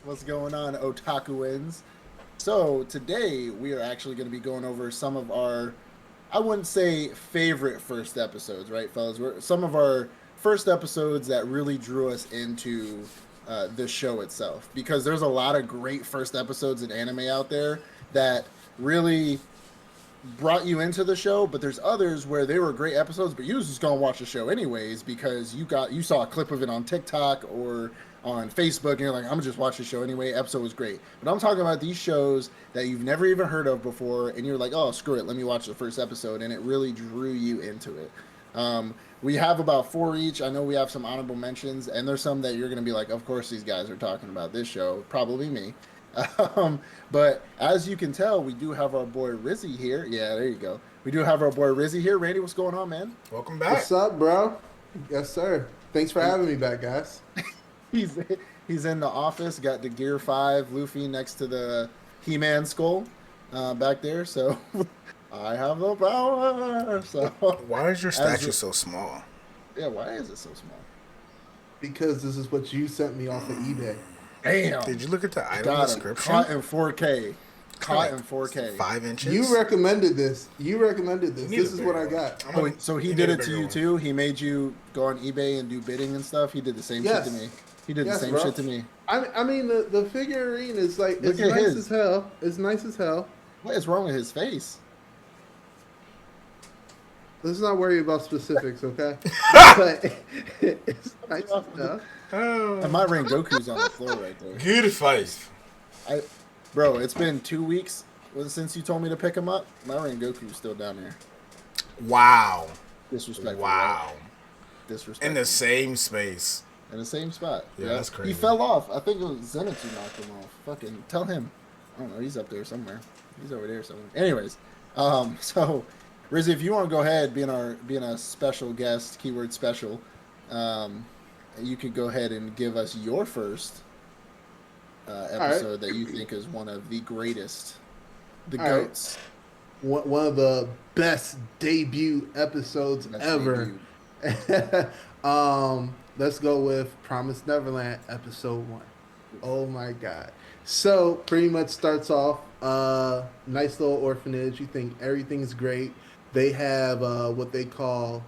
What's going on, Otakuans? So, today we are actually going to be going over some of our, I wouldn't say favorite first episodes, right, fellas? Some of our first episodes that really drew us into the show itself. Because there's a lot of great first episodes in anime out there that really brought you into the show, but there's others where they were great episodes, but you was just gonna watch the show anyways because you saw a clip of it on TikTok or on Facebook, and you're like, I'm gonna just watch the show anyway. Episode was great, but I'm talking about these shows that you've never even heard of before, and you're like, oh screw it, let me watch the first episode, and it really drew you into it. We have about four each. I know we have some honorable mentions, and there's some that you're gonna be like, of course these guys are talking about this show, probably me. Um, but as you can tell, we do have our boy Rizzy here. Yeah, there you go. We do have our boy Rizzy here. Randy, what's going on, man? Welcome What's back. up, bro? Yes, sir. Thanks for He, having me back, guys. he's he's in the office. Got the Gear Five Luffy next to the He-Man skull back there. So I have the power. So Why is your as statue so small? yeah, why is it so small? Because this is what you sent me off of eBay. Damn, Did you look at the item got him. description? Caught in 4K. It's got Caught like in 4K. 5 inches. You recommended this. You recommended this. You need This a is bigger what I one. got. I'm Oh, gonna- so he you did need a it to bigger you one. too? He made you go on eBay and do bidding and stuff? He did the same shit to Yes. me. He did the Yes, same bro. shit to me. I mean, the figurine is like, Look it's at nice his. as hell. It's nice as hell. What is wrong with his face? Let's not worry about specifics, okay? But it's nice as hell. And my Goku's on the floor right there. Good face. I, bro, it's been 2 weeks since you told me to pick him up. My Goku's still down there. Wow. Disrespectful. Wow. Right? Disrespectful. In the same space. In the same spot. Yeah, that's crazy. He fell off. I think it was Zenitsu knocked him off. Fucking tell him. I don't know. He's up there somewhere. He's over there somewhere. Anyways, so Rizzy, if you want to go ahead, being a special guest, keyword special, you could go ahead and give us your first episode that you think is one of the greatest, the All right. goats. One of the best debut episodes Best ever. debut. Let's go with Promised Neverland episode 1. Oh my god. So pretty much starts off nice little orphanage. You think everything's great. They have what they call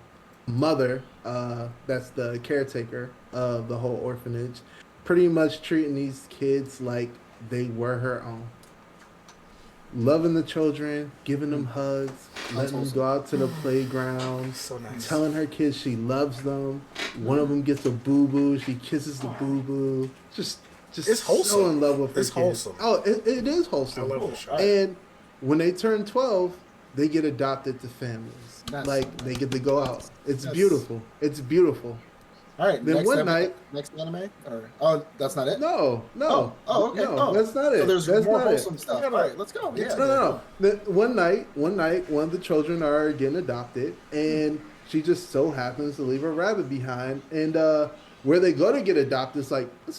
mother, that's the caretaker of the whole orphanage, pretty much treating these kids like they were her own. Loving the children, giving them hugs, letting them awesome. go out to the playground, So nice. telling her kids she loves them. One of them gets a boo boo. She kisses the boo boo. Just It's wholesome. so in love with her It's kids. wholesome. Oh, it is I wholesome. love this show. All right. And when they turn 12, they get adopted to families. That's Like so they nice. get to go out. It's That's- beautiful. It's beautiful. All right. Then one night- next anime, or oh, that's not it. No, no, Okay. no. Oh. That's not it. So there's that's more not wholesome it. stuff. All right, let's go. Yeah. No. One night, one of the children are getting adopted, and she just so happens to leave her rabbit behind. And where they go to get adopted, it's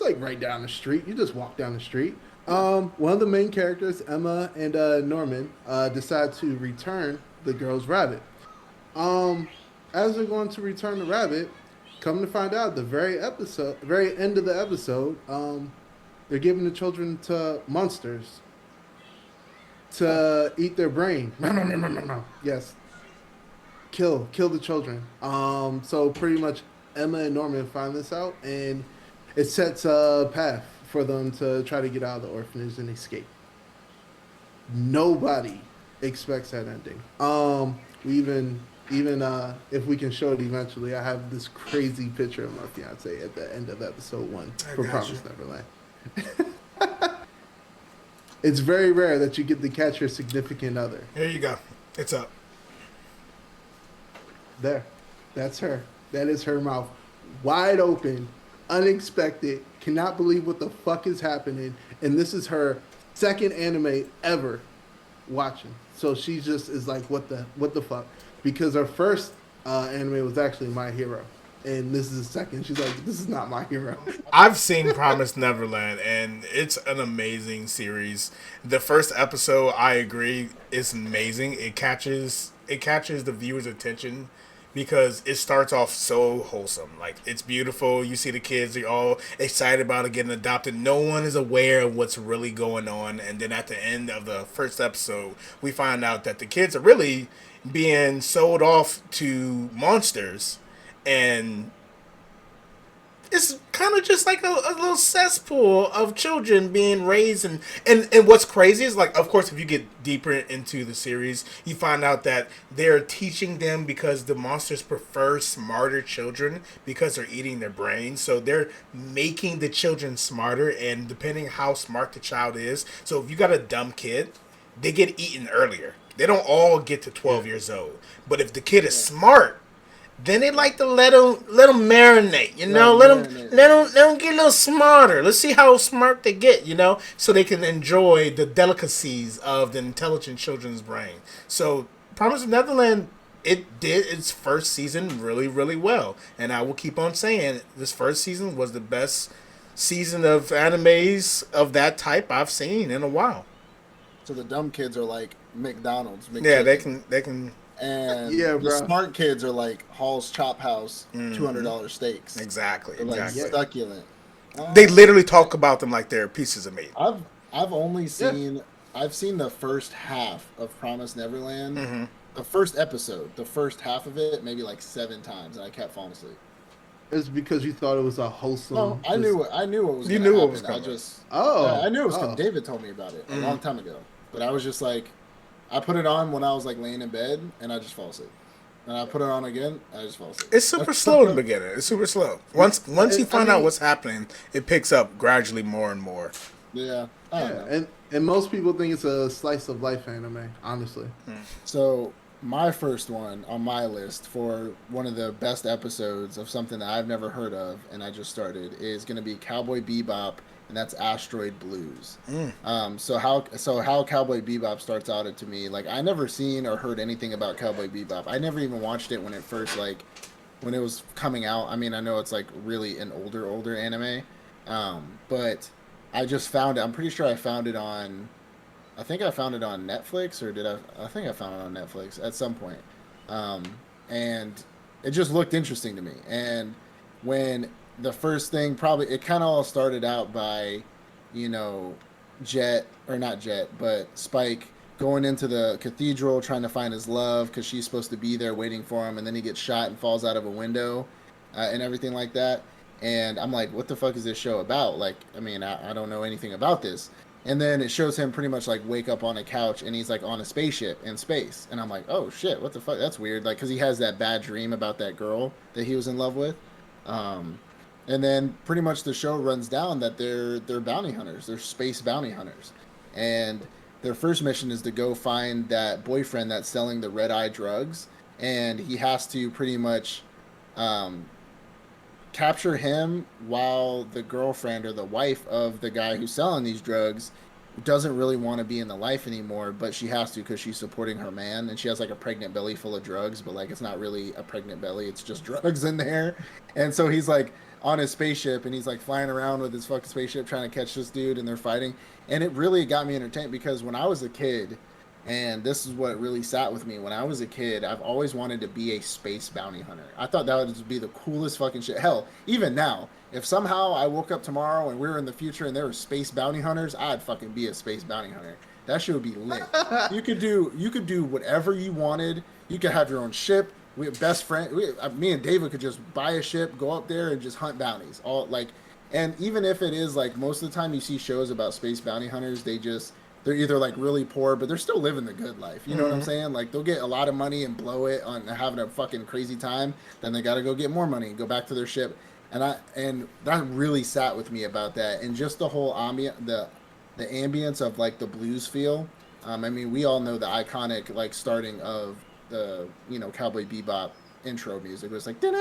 like right down the street. You just walk down the street. One of the main characters, Emma and Norman, decide to return the girl's rabbit. As they're going to return the rabbit, come to find out, the very end of the episode, they're giving the children to monsters to eat their brain. Yes, kill the children. So pretty much Emma and Norman find this out, and it sets a path for them to try to get out of the orphanage and escape. Nobody expects that ending. We even if we can show it eventually, I have this crazy picture of my fiance at the end of episode 1 I for got Promise you. Neverland. It's very rare that you get to catch your significant other. Here you go. It's up. There. That's her. That is her mouth. Wide open, unexpected, cannot believe what the fuck is happening. And this is her second anime ever watching. So she just is like, what the fuck? Because her first anime was actually My Hero. And this is the second. She's like, this is not My Hero. I've seen Promised Neverland, and it's an amazing series. The first episode, I agree, is amazing. It catches the viewer's attention because it starts off so wholesome. Like, it's beautiful. You see the kids, they're all excited about it getting adopted. No one is aware of what's really going on. And then at the end of the first episode, we find out that the kids are really being sold off to monsters. And it's kind of just like a little cesspool of children being raised, and what's crazy is, like, of course, if you get deeper into the series, you find out that they're teaching them because the monsters prefer smarter children because they're eating their brains. So they're making the children smarter, and depending how smart the child is, so if you got a dumb kid, they get eaten earlier. They don't all get to 12 years old, but if the kid is smart, then they like to let them marinate, let them get a little smarter. Let's see how smart they get, so they can enjoy the delicacies of the intelligent children's brain. So, Promise of Neverland, it did its first season really, really well, and I will keep on saying this first season was the best season of animes of that type I've seen in a while. So the dumb kids are like McDonald's. Yeah, they can. And Yeah, the bro. smart kids are like Hall's Chop House, $200 steaks. Exactly. They're like succulent. They literally talk about them like they're pieces of meat. I've only seen I've seen the first half of Promise Neverland. The first episode, the first half of it, maybe like 7 times, and I kept falling asleep. It's because you thought it was a wholesome. No, I knew what was. You gonna knew happen. what was coming. I knew it was coming. David told me about it a long time ago, but I was just like, I put it on when I was like laying in bed, and I just fall asleep. And I put it on again, and I just fall asleep. It's super slow in the beginning. It's super slow. Once you find out what's happening, it picks up gradually more and more. Yeah, I don't know. And most people think it's a slice of life anime, honestly. So my first one on my list for one of the best episodes of something that I've never heard of, and I just started, is going to be Cowboy Bebop, and that's Asteroid Blues. So how Cowboy Bebop starts out to me, like, I never seen or heard anything about Cowboy Bebop. I never even watched it when it first, like, when it was coming out. I mean, I know it's like really an older anime, but I just found it. I'm pretty sure I found it on, I think I found it on Netflix, or did I think I found it on Netflix at some point. And it just looked interesting to me. And when the first thing, probably, it kind of all started out by, but Spike going into the cathedral trying to find his love because she's supposed to be there waiting for him, and then he gets shot and falls out of a window, and everything like that. And I'm like, what the fuck is this show about? Like, I mean, I don't know anything about this. And then it shows him pretty much like wake up on a couch, and he's like on a spaceship in space. And I'm like, oh shit, what the fuck? That's weird. Like, because he has that bad dream about that girl that he was in love with. And then pretty much the show runs down that they're bounty hunters. They're space bounty hunters. And their first mission is to go find that boyfriend that's selling the red-eye drugs. And he has to pretty much capture him while the girlfriend or the wife of the guy who's selling these drugs doesn't really want to be in the life anymore, but she has to because she's supporting her man, and she has like a pregnant belly full of drugs, but like it's not really a pregnant belly, it's just drugs in there. And so he's like on his spaceship, and he's like flying around with his fucking spaceship trying to catch this dude, and they're fighting. And it really got me entertained because when I was a kid, and this is what really sat with me, when I was a kid, I've always wanted to be a space bounty hunter. I thought that would just be the coolest fucking shit. Hell, even now, if somehow I woke up tomorrow and we were in the future and there were space bounty hunters, I'd fucking be a space bounty hunter. That shit would be lit. You could do whatever you wanted. You could have your own ship. We have best friend. Me and David could just buy a ship, go up there, and just hunt bounties. All like, and even if it is like most of the time you see shows about space bounty hunters, they're either like really poor, but they're still living the good life. You know what I'm saying? Like they'll get a lot of money and blow it on having a fucking crazy time. Then they got to go get more money and go back to their ship. And that really sat with me about that. And just the whole the ambience of like the blues feel. I mean, we all know the iconic like starting of the Cowboy Bebop intro music. It was like like,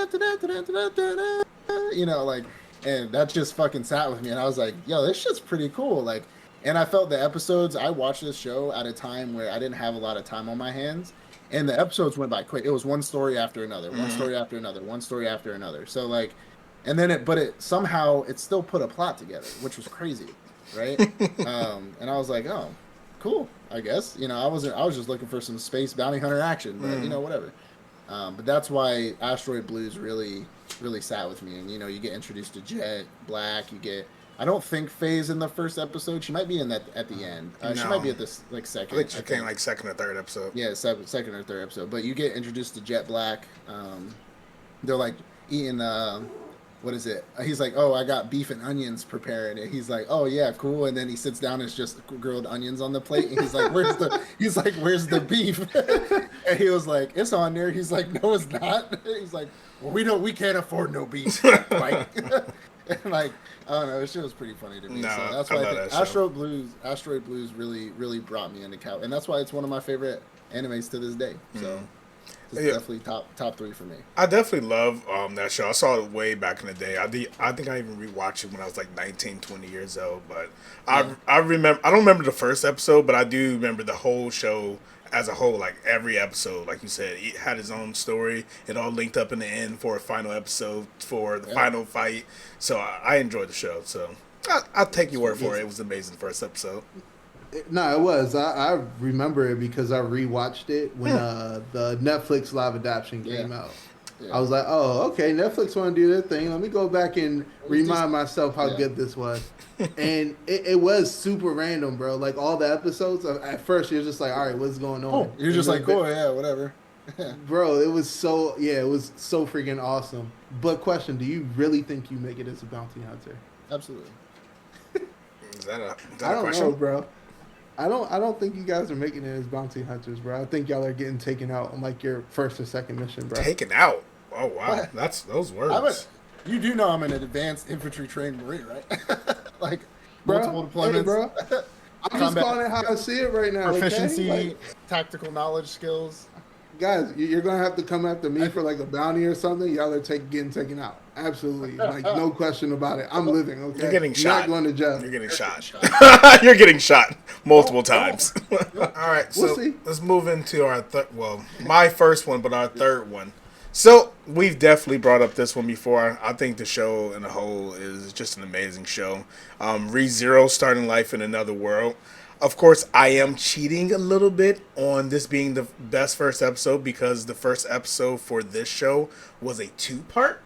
and that just fucking sat with me. And I was like, yo, this shit's pretty cool. Like. And I felt the episodes, I watched this show at a time where I didn't have a lot of time on my hands. And the episodes went by quick. It was one story after another, one story after another, one story after another. So like, and then it somehow, it still put a plot together, which was crazy, right? And I was like, oh, cool, I guess. I was just looking for some space bounty hunter action, but whatever. But that's why Asteroid Blues really sat with me. And you get introduced to Jet Black. You get I don't think Faye's in the first episode. She might be in that at the end. She might No, be at this like I second. think I she came think. like second or third episode. Yeah, second or third episode. But you get introduced to Jet Black. They're like eating. What is it? He's like, oh, I got beef and onions prepared. And he's like, oh yeah, cool. And then he sits down. And it's just grilled onions on the plate. And he's like, where's the? He's like, where's the beef? And he was like, it's on there. He's like, no, it's not. He's like, well, we can't afford no beef. Like, and like, I don't know. It shit was pretty funny to me. No, So that's I why I love think that show. Asteroid Blues really brought me into Cow, and that's why it's one of my favorite animes to this day. So. It's Yeah. definitely top three for me. I definitely love that show. I saw it way back in the day. I think I even rewatched it when I was like 19, 20 years old. But I remember, I don't remember the first episode, but I do remember the whole show as a whole. Like every episode, like you said, it had its own story. It all linked up in the end for a final episode for the final fight. So I enjoyed the show. So I'll take your word for it. It was an amazing first episode. No, it was. I remember it because I rewatched it when the Netflix live adaptation came out. Yeah. I was like, oh, okay, Netflix want to do their thing. Let me go back and remind myself how good this was. And it was super random, bro. Like all the episodes, at first you're just like, all right, what's going on? You're just like, cool, yeah, whatever. Bro, it was so freaking awesome. But question, do you really think you make it as a bounty hunter? Absolutely. Is that a I don't question? know, bro. I don't think you guys are making it as bounty hunters, bro. I think y'all are getting taken out on like your first or second mission, bro. Taken out. Oh wow, What? that's those words. You do know I'm an advanced infantry trained Marine, right? Like Bro, multiple deployments. hey, bro. I'm just calling it how I see it right now. Proficiency, Okay? Like, tactical knowledge, skills. guys, you're gonna have to come after me for like a bounty or something. Y'all are getting taken out. Absolutely, like no question about it. I'm living. Okay, You're getting You're shot. not going to jail. You're getting shot. You're getting shot multiple times. All right, so We'll see. let's move into our my first one, but our third one. So we've definitely brought up this one before. I think the show in a whole is just an amazing show. ReZero, starting life in another world. Of course, I am cheating a little bit on this being the best first episode because the first episode for this show was a two-part.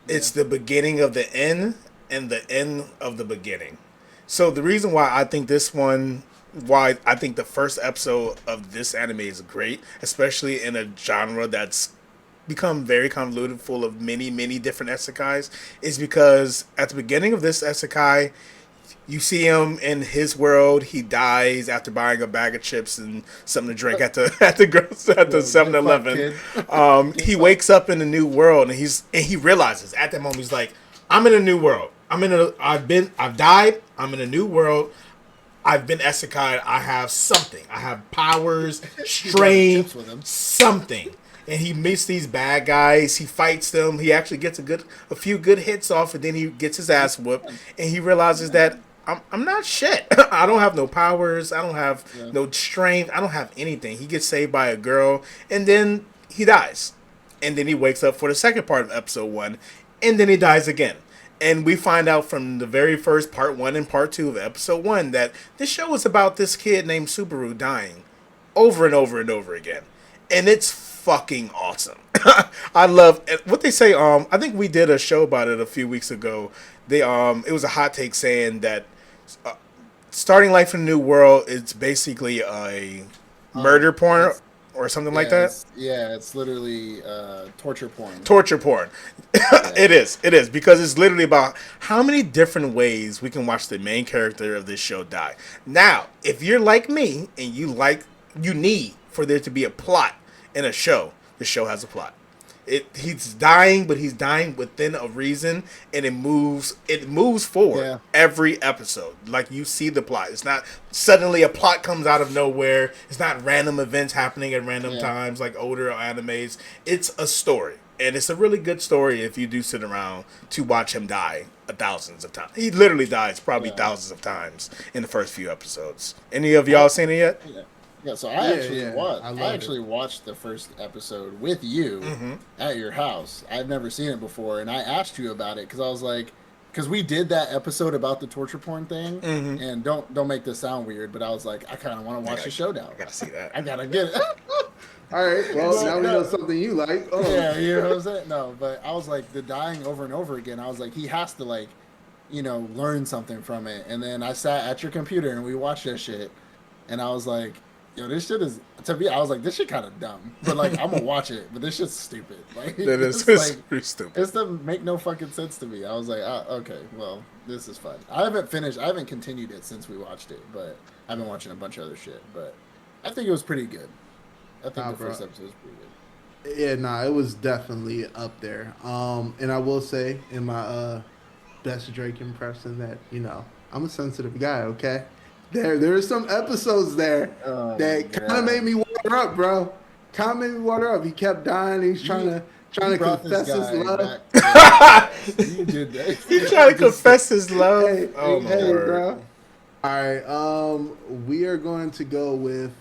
It's the beginning of the end and the end of the beginning. So the reason why I think why I think the first episode of this anime is great, especially in a genre that's become very convoluted, full of many, many different isekais, is because at the beginning of this isekai, you see him in his world. He dies after buying a bag of chips and something to drink at the 7-Eleven. He wakes up in a new world and he realizes at that moment he's like, I'm in a new world. I've died. I'm in a new world. I've been isekai. I have something. I have powers, strength, something. And he meets these bad guys. He fights them. He actually gets a few good hits off, and then he gets his ass whooped. And he realizes that I'm not shit. I don't have no powers. I don't have no strength. I don't have anything. He gets saved by a girl, and then he dies. And then he wakes up for the second part of episode 1, and then he dies again. And we find out from the very first part 1 and part 2 of episode 1 that this show is about this kid named Subaru dying over and over and over again. And it's fucking awesome. I love what they say. I think we did a show about it a few weeks ago. It was a hot take saying that starting life in a new world is basically a murder porn or something like that. It's literally torture porn. Torture porn. It is because it's literally about how many different ways we can watch the main character of this show die. Now, if you're like me and you need for there to be a plot in a show, the show has a plot. He's dying, but he's dying within a reason, and it moves forward every episode. Like you see the plot. It's not suddenly a plot comes out of nowhere. It's not random events happening at random times like older animes. It's a story. And it's a really good story if you do sit around to watch him die thousands of times. He literally dies probably thousands of times in the first few episodes. Any of y'all seen it yet? Yeah, so I actually watched the first episode with you at your house. I've never seen it before, and I asked you about it because I was like, because we did that episode about the torture porn thing, and don't make this sound weird, but I was like, I kind of want to watch the show now. I gotta see that. I gotta get it. All right. Well, But now we know no, something you like. Oh, yeah, you know what I'm saying? No, but I was like the dying over and over again. I was like, he has to like, learn something from it. And then I sat at your computer and we watched that shit, and I was like, yo, this shit is to me. I was like, this shit kind of dumb, but like I'm gonna watch it. But this shit's stupid. Like That is it's like pretty stupid. it's doesn't make no fucking sense to me. I was like, okay, well, this is fun. I haven't finished. I haven't continued it since we watched it, but I've been watching a bunch of other shit. But I think it was pretty good. I think nah, the bro. first episode was pretty good. Yeah, nah, it was definitely up there. And I will say in my best Drake impression that I'm a sensitive guy. Okay, there are some episodes there Oh my that kind of made god. me water up, bro. Kind of made me water up. He kept dying. He's trying You to you brought this confess his guy love. back to reality. You did that. He trying to Just confess his love. Hey, Oh my hey, word. bro. All right. We are going to go with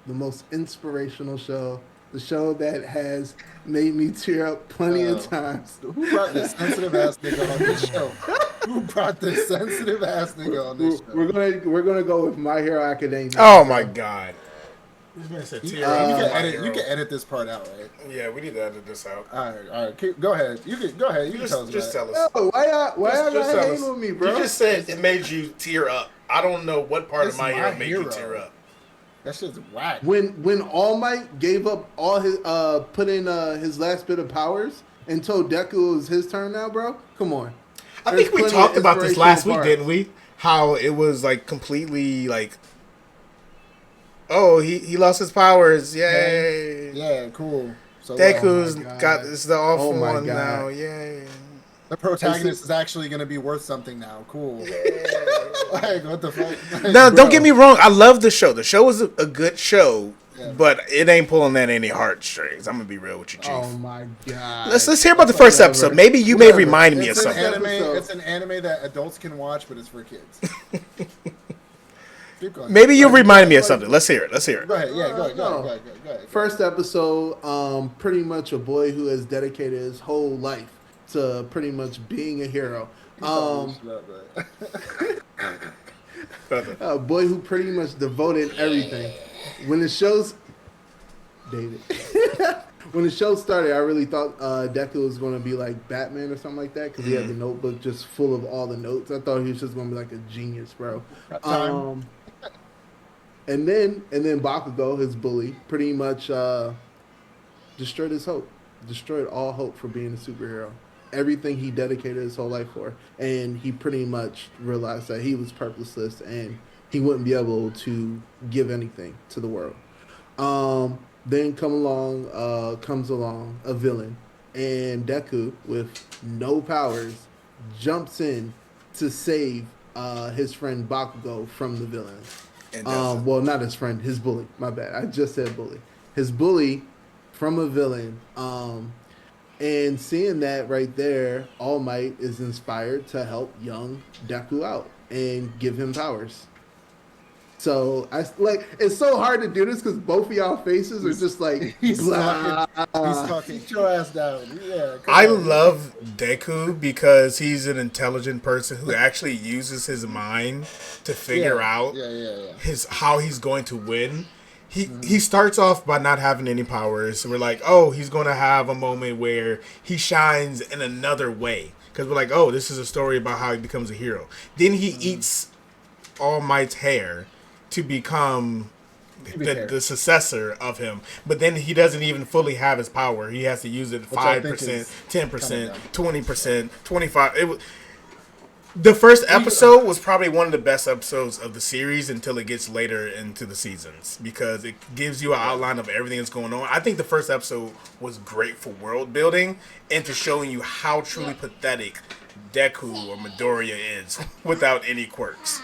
the most inspirational show, the show that has made me tear up plenty of times. who brought this sensitive ass nigga on this show? Who brought this sensitive ass nigga on this show? We're gonna go with My Hero Academia. Oh my god. This man said You, tear you up. can My edit. You hero. can edit this part out, right? Yeah, we need to edit this out. All right. Go ahead. You can go ahead. You can tell us Just about it. tell us. Yo, why y'all Just got tell hating us. with me, bro? You just said it made you tear up. I don't know what part It's of my My hero made you Hero. tear up. That shit's whack. When All Might gave up all his put in his last bit of powers and told Deku it was his turn now, bro. Come on. I There's think we plenty talked of about this last week, inspirational didn't parts. we? How it was like completely like, oh, he lost his powers, yay! Yeah, cool. So Deku's Oh my got God. this the awful Oh my one God. now, yay! the protagonist is actually going to be worth something now. Cool. Like what the fuck? No, Bro. don't get me wrong. I love the show. The show is a good show, Yeah. but it ain't pulling at any heartstrings. I'm gonna be real with you, Chief. Oh my god. Let's hear about the first Whatever. episode. Maybe you may Whatever. remind me of It's an something. anime. Episode. It's an anime that adults can watch, but it's for kids. Keep going. Maybe you remind me of something. Let's hear it. Let's hear Go it. ahead. Yeah, go ahead. No. Go ahead. Go ahead. First episode, pretty much a boy who has dedicated his whole life to pretty much being a hero. A boy who pretty much devoted everything. When the show's David, when the show started, I really thought Deku was going to be like Batman or something like that because he had the notebook just full of all the notes. I thought he was just going to be like a genius, bro. Time. And then Bakugo, his bully, pretty much destroyed his hope, destroyed all hope for being a superhero. Everything he dedicated his whole life for, and he pretty much realized that he was purposeless and he wouldn't be able to give anything to the world. Then comes along a villain, and Deku, with no powers, jumps in to save his friend Bakugo from the villain. And doesn't. Well, not his friend, his bully. My bad. I just said bully. His bully from a villain. And seeing that right there, All Might is inspired to help young Deku out and give him powers. So it's so hard to do this because both of y'all faces are just like He's blah. talking. He's talking. Get your ass down. Yeah. come I on. love Deku because he's an intelligent person who actually uses his mind to figure out Yeah. how he's going to win. He starts off by not having any powers. So we're like, oh, he's going to have a moment where he shines in another way. Because we're like, oh, this is a story about how he becomes a hero. Then he eats All Might's hair to become the successor of him. But then he doesn't even fully have his power. He has to use it I think 5%, is 10%, coming 20%, 25%. The first episode was probably one of the best episodes of the series until it gets later into the seasons because it gives you an outline of everything that's going on. I think the first episode was great for world building and to showing you how truly pathetic Deku or Midoriya is without any quirks.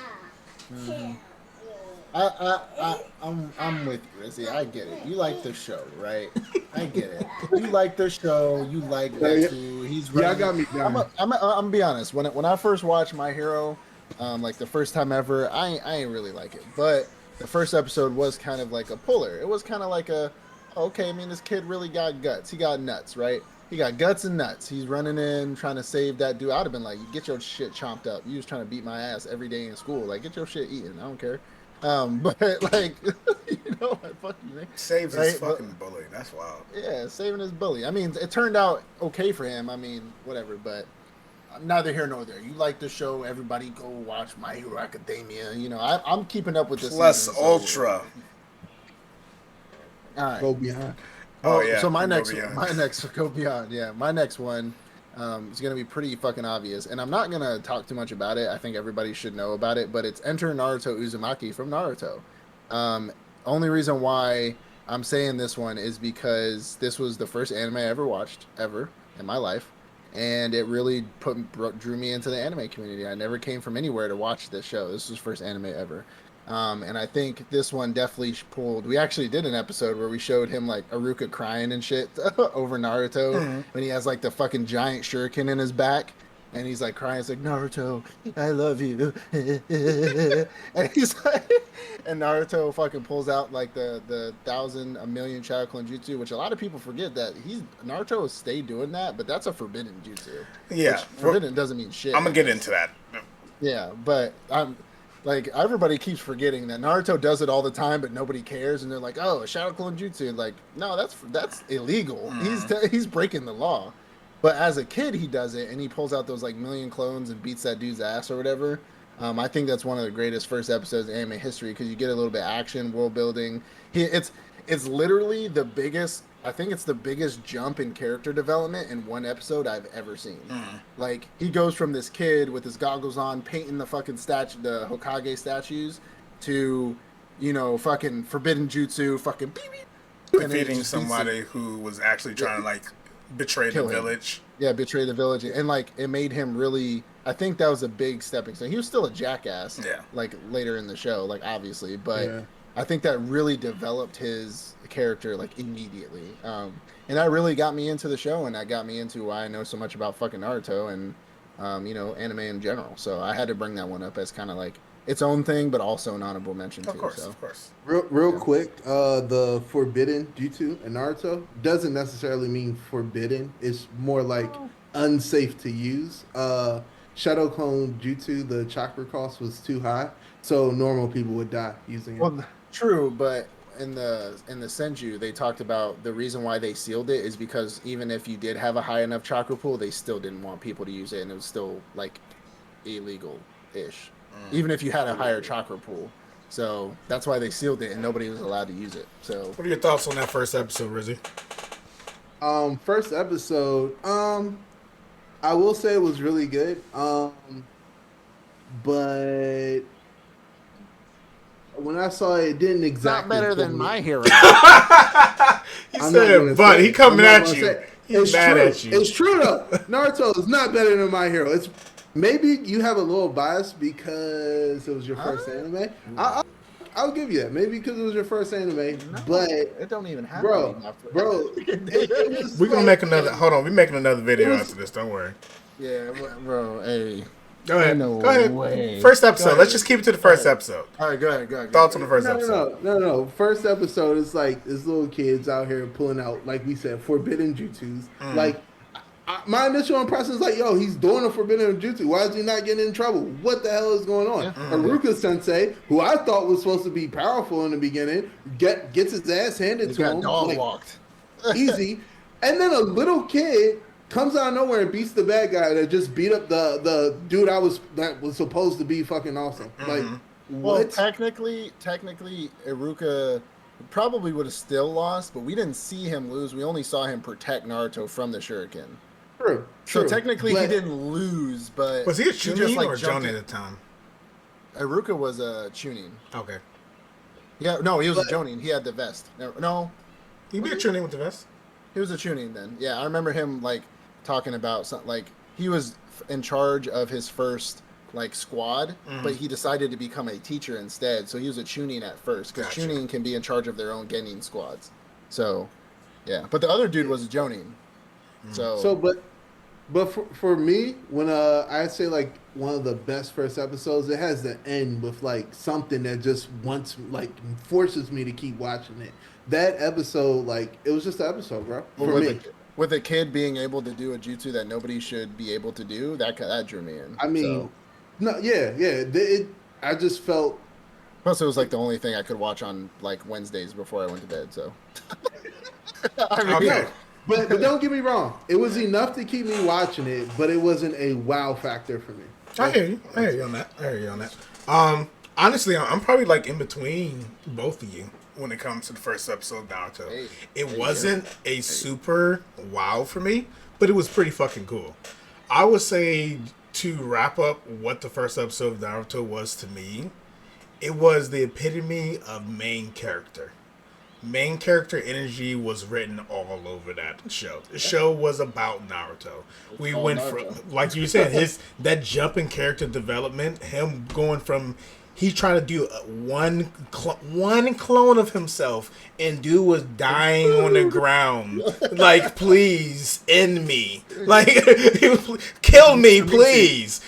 I'm with you, Rizzy. I get it. You like the show, right? I get it. You like the show. You like Deku. He's Y'all running. got me down. I'm gonna be honest. When I first watched My Hero, like the first time ever, I ain't really like it. But the first episode was kind of like a puller. It was kind of like okay. I mean, this kid really got guts. He got nuts, right? He got guts and nuts. He's running in trying to save that dude. I'd have been like, get your shit chomped up. You was trying to beat my ass every day in school. Like, get your shit eaten. I don't care. But like, I fucking Saves his right, but fucking bully. That's wild. yeah, saving his bully. I mean, it turned out okay for him. I mean, whatever, but neither here nor there. You like the show, everybody go watch My Hero Academia. I'm keeping up with the Plus season, so Ultra. all right. Go behind. Oh Well, yeah, so go beyond. my next go beyond. Yeah, my next one is gonna be pretty fucking obvious, and I'm not gonna talk too much about it. I think everybody should know about it, but it's Enter Naruto Uzumaki from Naruto. Um, Only reason why I'm saying this one is because this was the first anime I ever watched ever in my life, and it really drew me into the anime community. I never came from anywhere to watch this show. This was the first anime ever. And I think this one definitely pulled. We actually did an episode where we showed him like Aruka crying and shit over Naruto Mhm. when he has like the fucking giant shuriken in his back, and he's like crying. It's like Naruto, I love you, and he's like, and Naruto fucking pulls out like the a million shadow clone jutsu, which a lot of people forget that Naruto has stayed doing that, but that's a forbidden jutsu. Yeah, Which forbidden doesn't mean shit. I'm gonna get into that. Yeah, but I'm like everybody keeps forgetting that Naruto does it all the time, but nobody cares, and they're like, "Oh, a Shadow Clone Jutsu." Like, no, that's illegal. He's breaking the law. But as a kid, he does it, and he pulls out those like million clones and beats that dude's ass or whatever. I think that's one of the greatest first episodes in anime history because you get a little bit of action, world building. It's literally the biggest. I think it's the biggest jump in character development in one episode I've ever seen. Like he goes from this kid with his goggles on, painting the fucking the Hokage statues, to, fucking forbidden jutsu, fucking beep, beep, and then it Defeating just beats somebody him. who was actually trying to like betray the Kill him. village. Yeah, betray the village, and like it made him really. I think that was a big stepping stone. He was still a jackass, Yeah. like later in the show, like obviously, but Yeah. I think that really developed his character like immediately, and that really got me into the show, and that got me into why I know so much about fucking Naruto and anime in general. So I had to bring that one up as kind of like its own thing, but also an honorable mention too. Of course, So of course. Real quick, the forbidden jutsu in Naruto doesn't necessarily mean forbidden. It's more like unsafe to use. Shadow Clone Jutsu, the chakra cost was too high, so normal people would die using it. well, true, but in the Senju, they talked about the reason why they sealed it is because even if you did have a high enough chakra pool, they still didn't want people to use it, and it was still like illegal ish, even if you had a higher chakra pool. So that's why they sealed it, and nobody was allowed to use it. So What are your thoughts on that first episode, Rizzy? First episode, I will say it was really good. But when I saw it, it didn't it's exactly. not better pull than me. My Hero. He I'm not gonna said, but say he it. coming I'm not at gonna you. say it. He's It's mad true. at you. It's true though. Naruto is not better than My Hero. It's maybe you have a little bias because it was your first anime. I'll give you that. Maybe because it was your first anime, No, but it don't even have bro, to be my first. bro, it was We're gonna like- make another. Hold on, we're making another video It was- after this. Don't worry. Yeah, bro. Hey, Go ahead. No Go ahead. way. First Go episode. ahead. Let's just keep it to the first episode. all right, go ahead. Thoughts on the first No, episode? no. First episode is like this little kids out here pulling out, like we said, forbidden jutsus. Like my initial impression is like, yo, he's doing a forbidden jutsu. Why is he not getting in trouble? What the hell is going on? Aruka Sensei, who I thought was supposed to be powerful in the beginning, gets his ass handed He to got him dog like, walked. easy, and then a little kid comes out of nowhere and beats the bad guy that just beat up the dude that was supposed to be fucking awesome. Like Well, what? technically, Iruka probably would have still lost, but we didn't see him lose. We only saw him protect Naruto from the shuriken. True. So technically, he But- didn't lose, but Was he a Chunin or jumped Jonin in. at the time? Iruka was a Chunin. Okay. Yeah, no, he was But- a Jonin. He had the vest. No, He be a Chunin with the vest. he was a Chunin then. Yeah, I remember him like talking about something like he was in charge of his first like squad, but he decided to become a teacher instead. So he was a Chunin at first because Gotcha. Chunin can be in charge of their own Genin squads. So, yeah, but the other dude was a Jonin. So But for me, when I say like one of the best first episodes, it has the end with like something that just forces me to keep watching it. That episode, like it was just an episode, bro. For me, with a kid being able to do a jutsu that nobody should be able to do, that drew me in. I mean, no, yeah. I just felt Plus, it was like the only thing I could watch on like Wednesdays before I went to bed. So, I mean, Okay. No, but don't get me wrong. It was enough to keep me watching it, but it wasn't a wow factor for me. I hear you. I hear you on that. I hear you on that. Honestly, I'm probably like in between both of you when it comes to the first episode of Naruto. It wasn't a super wow for me, but it was pretty fucking cool. I would say to wrap up what the first episode of Naruto was to me, it was the epitome of main character. Main character energy was written all over that show. The show was about Naruto. We went Naruto. from, like you said, that jump in character development. Him going from he tried to do one clone of himself, and dude was dying on the ground. Like, please end me. Like, kill me, please.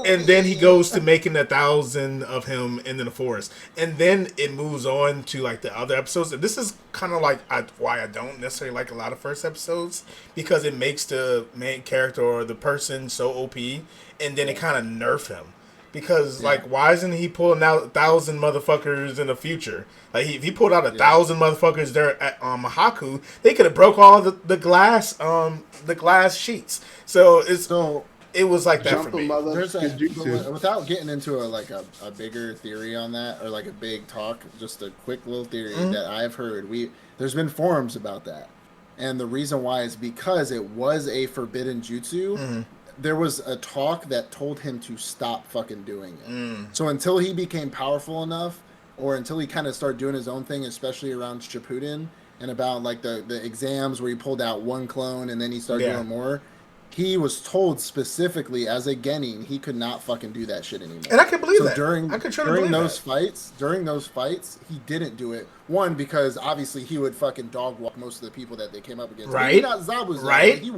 And then he goes to making 1,000 of him in the forest, and then it moves on to like the other episodes. And this is kind of like why I don't necessarily like a lot of first episodes, because it makes the main character or the person so OP, and then it kind of nerf him. Because, like, why isn't he pulling out 1,000 motherfuckers in the future? Like, if he pulled out 1,000 motherfuckers there at Haku, they could have broke all the glass sheets. So it was like that for me. Without getting into a bigger theory on that, or like a big talk, just a quick little theory that I've heard. There's been forums about that, and the reason why is because it was a forbidden jutsu. There was a talk that told him to stop fucking doing it. So until he became powerful enough, or until he kind of started doing his own thing, especially around Shippuden and about like the exams where he pulled out one clone and then he started doing more, he was told specifically as a genin he could not fucking do that shit anymore. And I can believe that. During those fights, he didn't do it. One, because obviously he would fucking dog walk most of the people that they came up against. Right. Not Zabuza, right. He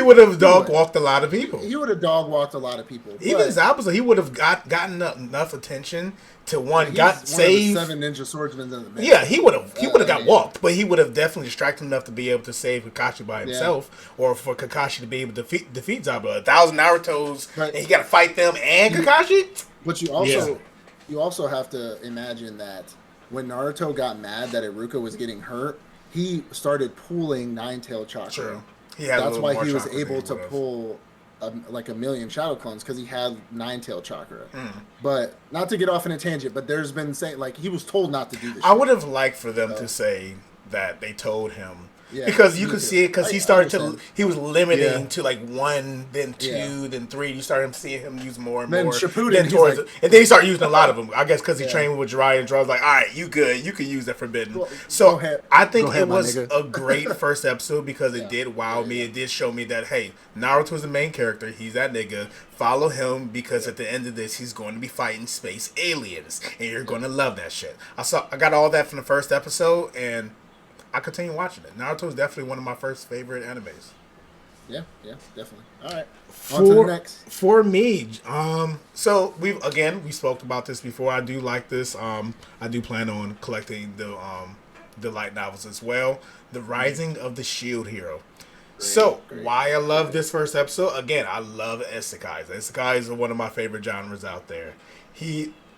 would have dog walked a lot of people. He would have dog walked a lot of people. Even Zabuza, he would have gotten enough attention to saved. One of the 7 ninja swordsmen in the band. Yeah, he would have got walked, but he would have definitely distracted enough to be able to save Kakashi by himself, or for Kakashi to be able to defeat Zabuza. 1,000 Narutos, and he got to fight them and Kakashi. But you also have to imagine that when Naruto got mad that Iruka was getting hurt, he started pooling Nine-Tailed Chakra. True. That's why he was able to pull like 1,000,000 shadow clones, because he had Nine-Tailed Chakra. But not to get off in a tangent, but there's been saying like he was told not to do this. I would have liked for them to say that they told him. Because you could see it, because he started he was limiting to like 1, then 2, then 3. You started seeing him use more and more. Shippuden, and then he started using a lot of them. I guess because he trained with Jiraiya, and Jiraiya was like, all right, you good. You can use that forbidden. So I think it was a great first episode, because it did wow me. It did show me that, hey, Naruto is the main character. He's that nigga. Follow him, because at the end of this, he's going to be fighting space aliens, and you're going to love that shit. I got all that from the first episode, and I continue watching it. Naruto is definitely one of my first favorite animes. Yeah, definitely. All right, on to the next. For me, so we spoke about this before. I do like this. I do plan on collecting the light novels as well. The Rising of the Shield Hero. Great. Why I love this first episode? Again, I love isekais. Isekais are one of my favorite genres out there.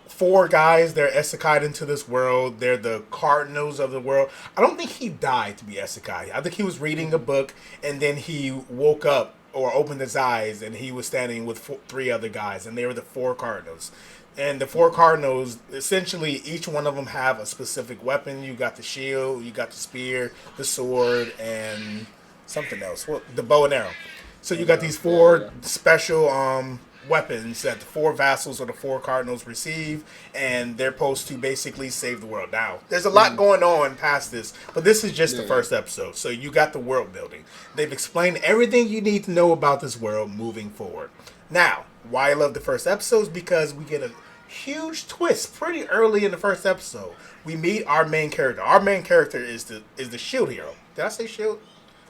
4 guys, they're isekai'd into this world. They're the cardinals of the world. I don't think he died to be isekai. I think he was reading a book, and then he woke up or opened his eyes, and he was standing with 3 other guys, and they were the 4 cardinals. And the 4 cardinals, essentially, each one of them have a specific weapon. You got the shield, you got the spear, the sword, and something else. Well, the bow and arrow. So you got these 4 special weapons that the 4 vassals or the 4 cardinals receive, and they're supposed to basically save the world. Now, there's a lot going on past this, but this is just the first episode, so you got the world building. They've explained everything you need to know about this world moving forward. Now, why I love the first episode is because we get a huge twist pretty early in the first episode. We meet our main character. Our main character is the shield hero. Did I say shield?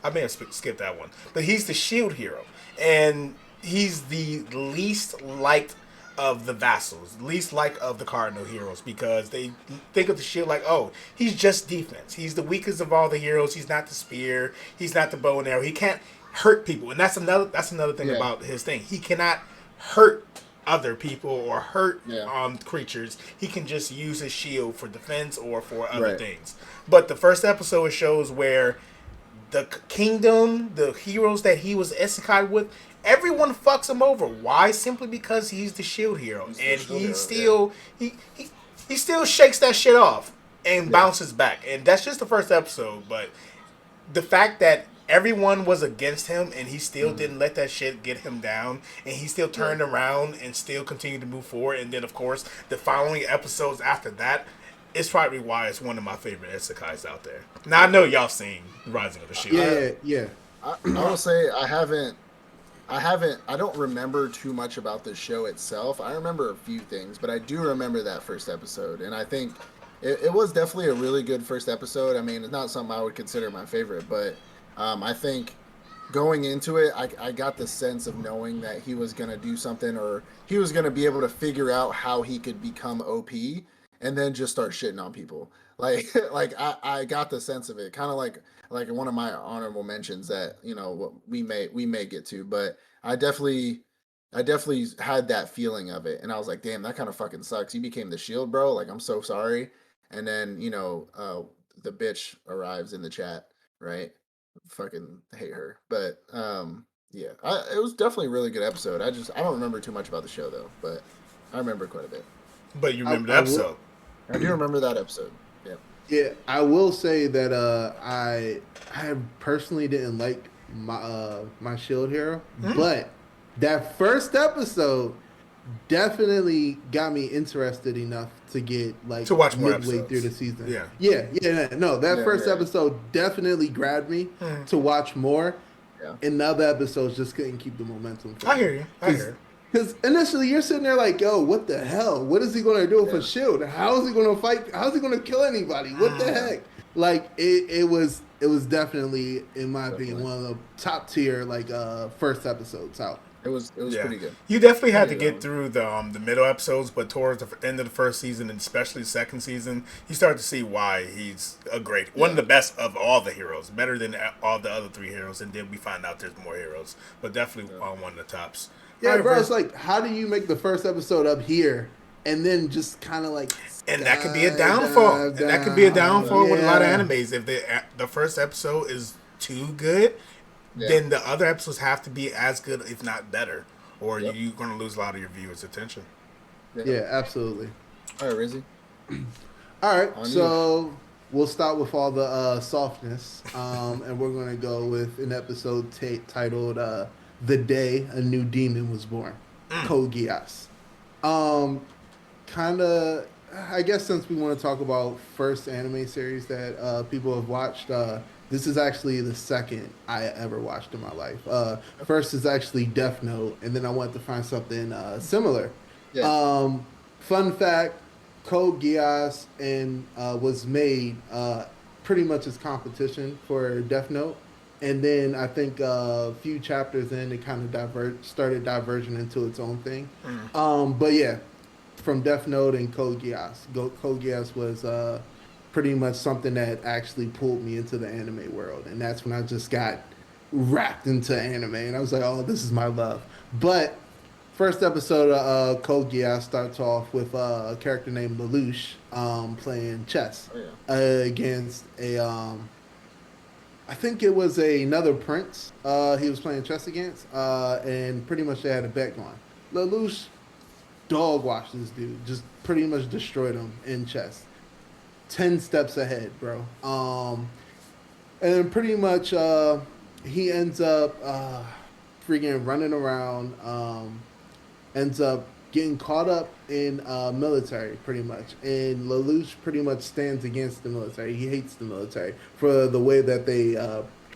I may have skipped that one, but he's the shield hero, and he's the least liked of the vassals, least liked of the cardinal heroes, because they think of the shield like, oh, he's just defense. He's the weakest of all the heroes. He's not the spear. He's not the bow and arrow. He can't hurt people, and that's another thing about his thing. He cannot hurt other people or hurt Yeah. creatures, he can just use his shield for defense or for other Right. things. But the first episode shows where the kingdom, the heroes that he was isekai with, everyone fucks him over. Why? Simply because he's the shield hero, He's the and shield he hero, still he still shakes that shit off and Yeah. bounces back. And that's just the first episode, but the fact that everyone was against him and he still didn't let that shit get him down, and he still turned around and still continued to move forward, and then of course the following episodes after that, it's probably why it's one of my favorite isekais out there. Now I know y'all seen Rising of the Shield. Yeah. I will say I don't remember too much about the show itself. I remember a few things, but I do remember that first episode, and I think it was definitely a really good first episode. I mean, it's not something I would consider my favorite, but I think going into it, I got the sense of knowing that he was going to do something, or he was going to be able to figure out how he could become OP and then just start shitting on people. Like, I got the sense of it, kind of like one of my honorable mentions that we may get to, but I definitely had that feeling of it, and I was like, damn, that kind of fucking sucks. You became the shield, bro. Like, I'm so sorry. And then the bitch arrives in the chat, right? Fucking hate her, but yeah, it was definitely a really good episode. I don't remember too much about the show though, but I remember quite a bit. But you remember the I will. episode. I do remember that episode. Yeah. Yeah, I will say that I personally didn't like my Shield Hero, but that first episode definitely got me interested enough to get like To watch more midway episodes. through the season. Yeah. Yeah. No, that Yeah, first yeah. episode definitely grabbed me to watch more, Yeah. and the other episodes just couldn't keep the momentum. I hear you. I hear you. Because initially you're sitting there like, yo, what the hell? What is he going to do Yeah. for Shield? How is he going to fight? How is he going to kill anybody? What the heck? Like it was definitely, in my opinion, one of the top tier first episodes out. It was pretty good. You definitely had to Yeah. get through the middle episodes, but towards the end of the first season, and especially the second season, you start to see why he's one of the best of all the heroes, better than all the other three heroes. And then we find out there's more heroes, but definitely one of the tops. Yeah, Alright, bro, Riz. it's like, how do you make the first episode up here and then just kind of like... And that could be a downfall. And that could be a downfall with a lot of Yeah. animes. If the first episode is too good, Yeah. then the other episodes have to be as good, if not better, or Yep. you're going to lose a lot of your viewers' attention. Yeah, absolutely. All right, Rizzy. All right, On so we'll start with all the softness, and we're going to go with an episode titled "The Day a New Demon Was Born," Code Geass. Kind of, I guess, since we want to talk about first anime series that people have watched, this is actually the second I ever watched in my life. First is actually Death Note, and then I wanted to find something similar. Yeah. Fun fact: Code Geass was made pretty much as competition for Death Note, and then I think a few chapters in, it kind of started diverging into its own thing. But yeah, from Death Note and Code Geass, Code Geass was pretty much something that actually pulled me into the anime world, and that's when I just got wrapped into anime, and I was like, oh, this is my love. But first episode of Code Geass starts off with a character named Lelouch playing chess against I think it was another prince he was playing chess against, and pretty much they had a bet going. Lelouch dog washed this dude, just pretty much destroyed him in chess. 10 steps ahead, bro. And then pretty much he ends up freaking running around, ends up getting caught up in military, pretty much. And Lelouch pretty much stands against the military. He hates the military for the way that they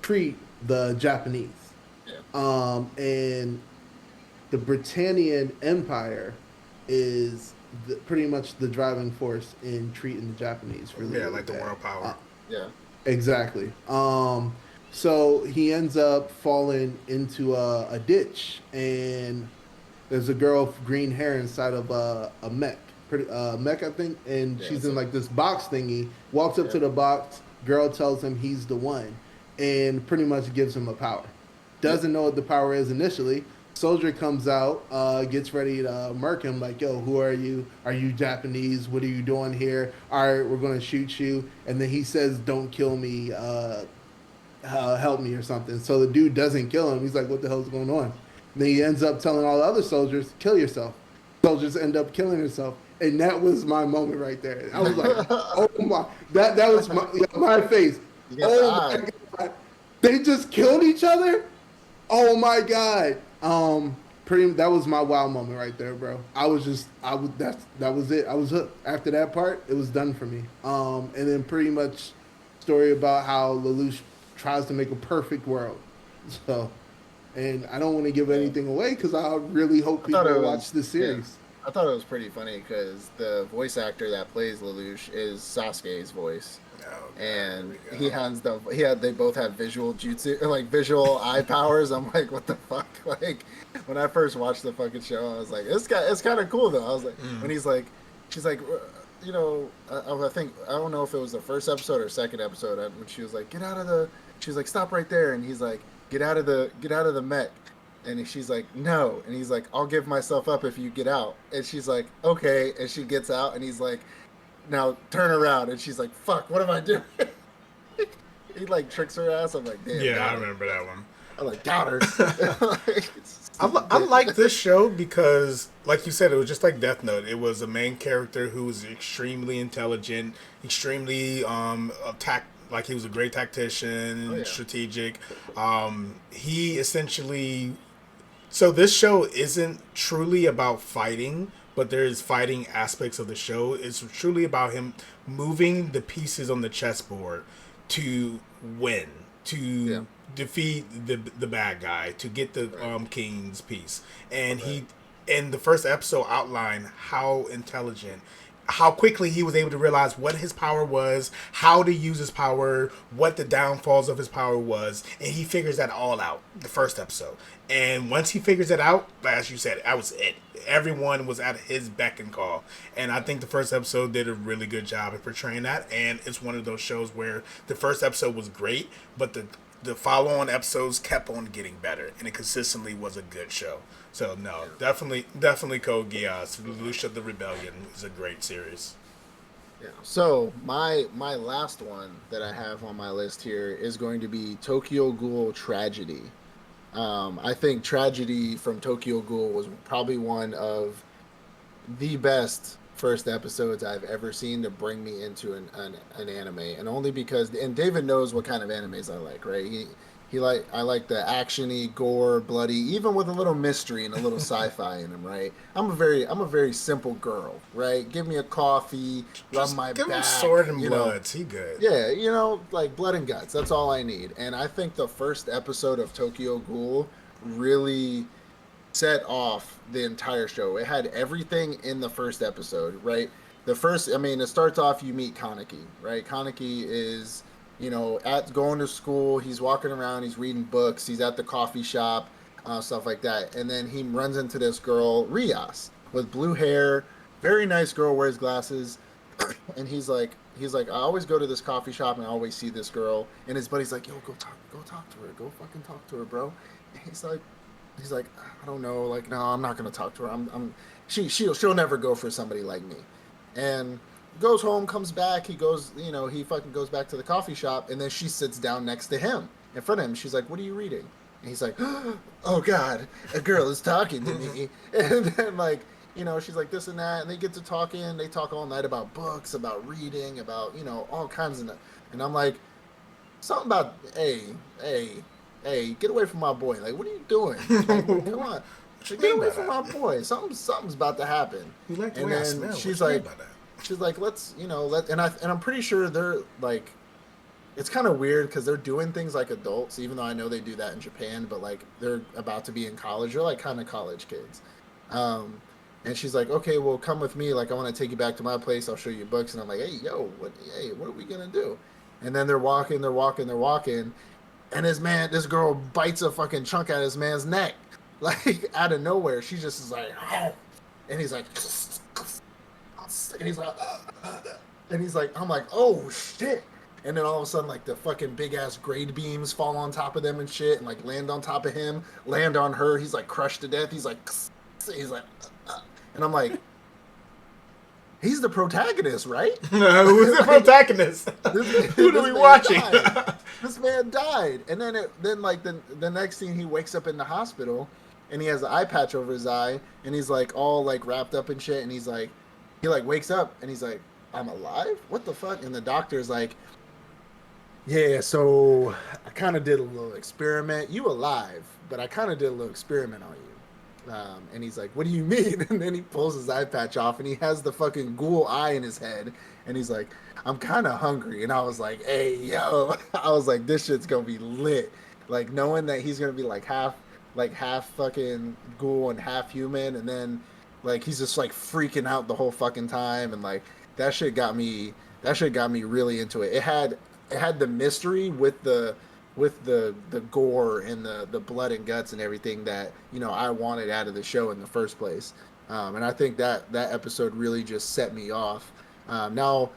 treat the Japanese. Yeah. And the Britannian Empire is pretty much the driving force in treating the Japanese really, Yeah, like the world power. Yeah. Exactly. So he ends up falling into a ditch, and there's a girl with green hair inside of a mech, mech I think, and Yeah, she's in like this box thingy. Walks up to the box. Girl tells him he's the one, and pretty much gives him a power. Doesn't know what the power is initially, soldier comes out, gets ready to murk him. Like, yo, who are you? Are you Japanese? What are you doing here? All right, we're gonna shoot you. And then he says, "Don't kill me. Help me," or something. So the dude doesn't kill him. He's like, "What the hell's going on?" And then he ends up telling all the other soldiers, "Kill yourself." Soldiers end up killing themselves, and that was my moment right there. I was like, "Oh my!" That was my face. You got the Oh my eye. god! They just killed each other. Oh my god. Pretty. That was my wow moment right there, bro. I was just. I was. That was it. I was hooked. After that part, it was done for me. And then pretty much story about how Lelouch tries to make a perfect world. So, and I don't want to give Yeah. anything away because I really hope I thought people it watch was this yeah. series. I thought it was pretty funny because the voice actor that plays Lelouch is Sasuke's voice, Oh, God, here and we he go. has they both have visual jutsu, like visual eye powers. I'm like, what the fuck? Like when I first watched the fucking show, I was like, it's kind of cool though. I was like, when he's like, she's like, I think I don't know if it was the first episode or second episode when she was like, get out of the, she was like, stop right there, and he's like, get out of the mech. And she's like, no. And he's like, I'll give myself up if you get out. And she's like, okay. And she gets out, and he's like, now turn around. And she's like, fuck, what am I doing? He like tricks her ass. I'm like, damn, Yeah, I got her. remember that one. I'm like, got her. Like, it's stupid I bitch. like this show because, like you said, it was just like Death Note. It was a main character who was extremely intelligent, extremely like he was a great Oh tactician, yeah. strategic. He essentially So this show isn't truly about fighting, but there's fighting aspects of the show. It's truly about him moving the pieces on the chessboard to win, Yeah. to defeat the bad guy, to get the Right. king's piece. And Right. he in the first episode outlined how intelligent, how quickly he was able to realize what his power was, how to use his power, what the downfalls of his power was, and he figures that all out the first episode. And once he figures it out, as you said, that was it. Everyone was at his beck and call, and I think the first episode did a really good job of portraying that. And it's one of those shows where the first episode was great, but the follow-on episodes kept on getting better, and it consistently was a good show. So no, Yeah. definitely Code Geass. Lucia the Rebellion is a great series. Yeah. So my last one that I have on my list here is going to be Tokyo Ghoul Tragedy. I think Tragedy from Tokyo Ghoul was probably one of the best first episodes I've ever seen to bring me into an anime, and only because and David knows what kind of animes I like, right? He like I like the actiony, gore, bloody, even with a little mystery and a little sci-fi in them, right? I'm a very simple girl, right? Give me a coffee, rub Just my give him back, sword and bloods. He good. yeah, like blood and guts. That's all I need. And I think the first episode of Tokyo Ghoul really set off the entire show. It had everything in the first episode, right? I mean, it starts off, you meet Kaneki, right? Kaneki is, at going to school. He's walking around, he's reading books, he's at the coffee shop, stuff like that. And then he runs into this girl, Rias, with blue hair, very nice girl, wears glasses. And he's like, I always go to this coffee shop and I always see this girl. And his buddy's like, yo, go talk to her, go fucking talk to her, bro. And he's like, I don't know, like, no, I'm not gonna talk to her. She'll never go for somebody like me. And goes home, comes back, he fucking goes back to the coffee shop, and then she sits down next to him, in front of him. She's like, what are you reading? And he's like, oh God, a girl is talking to me. And then she's like this and that, and they get to talking. They talk all night about books, about reading, about all kinds of. And I'm like, something about hey, get away from my boy. Like, what are you doing? Like, come on, What you get mean away by from that? my boy. Something's about to happen. You like the And way I then smell. she's What you mean like, by that? let's and I'm pretty sure they're like, it's kind of weird because they're doing things like adults, even though I know they do that in Japan. But like, they're about to be in college. They're like kind of college kids. Um, and she's like, okay, well, come with me. Like, I want to take you back to my place. I'll show you books. And I'm like, hey, yo, what are we gonna do? And then they're walking, and this girl bites a fucking chunk out of this man's neck, like out of nowhere. She just is like, oh, and he's like, and he's like, I'm like, oh shit. and then all of a sudden, like the fucking big ass grade beams fall on top of them and shit, and like land on top of him, land on her. He's like crushed to death. He's like, he's like, and I'm like, he's the protagonist, right? Who's the protagonist? Who are we watching? This man died, and then like the next scene, he wakes up in the hospital, and he has an eye patch over his eye, and he's like all like wrapped up and shit, and he like wakes up, and he's like, I'm alive? What the fuck? And the doctor's like, yeah, so I kind of did a little experiment. You alive, but I kind of did a little experiment on you. And he's like, what do you mean? And then he pulls his eye patch off, and he has the fucking ghoul eye in his head, and he's like, I'm kind of hungry. And I was like, hey, yo. I was like, this shit's going to be lit. Like, knowing that he's going to be like half fucking ghoul and half human, and then like he's just like freaking out the whole fucking time, and like that shit got me really into it. It had the mystery with the gore and the blood and guts and everything that, you know, I wanted out of the show in the first place. And I think that episode really just set me off. Now,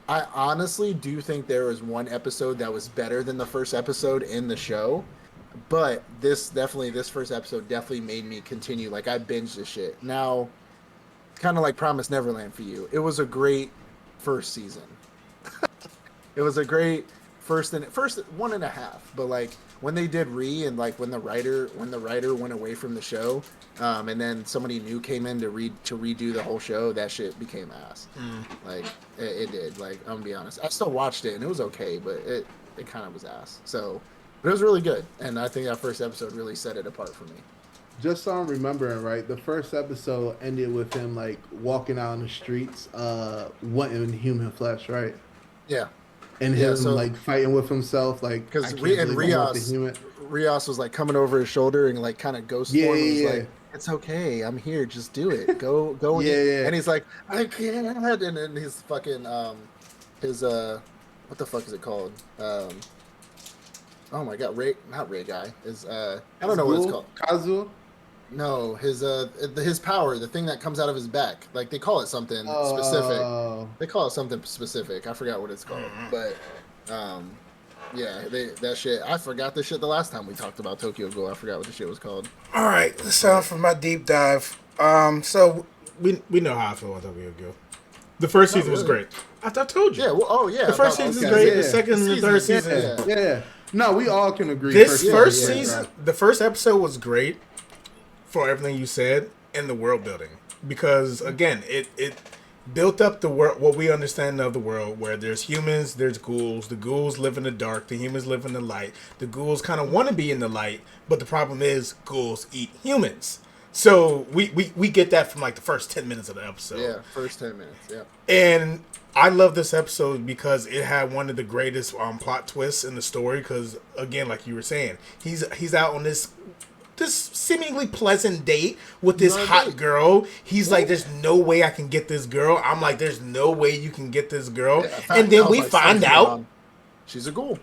I honestly do think there was one episode that was better than the first episode in the show, but this first episode definitely made me continue. Like, I binged this shit. Now, kind of like Promised Neverland for you. It was a great first season. It was a great first 1.5, but like when they did and like when the writer went away from the show, and then somebody new came in to redo the whole show, that shit became ass. Like it did. Like, I'm gonna be honest, I still watched it and it was okay, but it kind of was ass. So, but it was really good, and I think that first episode really set it apart for me. Just so I'm remembering right, the first episode ended with him like walking out on the streets, wanting human flesh, right? Yeah. And him like fighting with himself, like, because Rios was like coming over his shoulder and like kind of ghost form. Was like, it's okay, I'm here, just do it. Go. And he's like, I can't. And then his fucking his what the fuck is it called? Oh my god, not Ray guy is I don't know what it's called. Kazuo. No, his power, the thing that comes out of his back, like they call it something specific. They call it something specific. I forgot what it's called, but yeah, that shit. I forgot this shit the last time we talked about Tokyo Ghoul. I forgot what the shit was called. All right, so for my deep dive, so we know how I feel about Tokyo Ghoul. The first season was great. I told you. Yeah. Well, the first season is great. The second and the third season. Yeah. No, we all can agree. This first season, the first episode was great. For everything you said and the world building, because again it built up the world, what we understand of the world, where there's humans, there's ghouls. The ghouls live in the dark, the humans live in the light. The ghouls kind of want to be in the light, but the problem is ghouls eat humans. So we get that from like the first 10 minutes of the episode. Yeah, first 10 minutes. Yeah. And I love this episode because it had one of the greatest plot twists in the story, because again, like you were saying, he's out on this seemingly pleasant date with this hot girl. He's like, there's no way I can get this girl. I'm like, there's no way you can get this girl. Yeah, and then we find out she's a ghoul.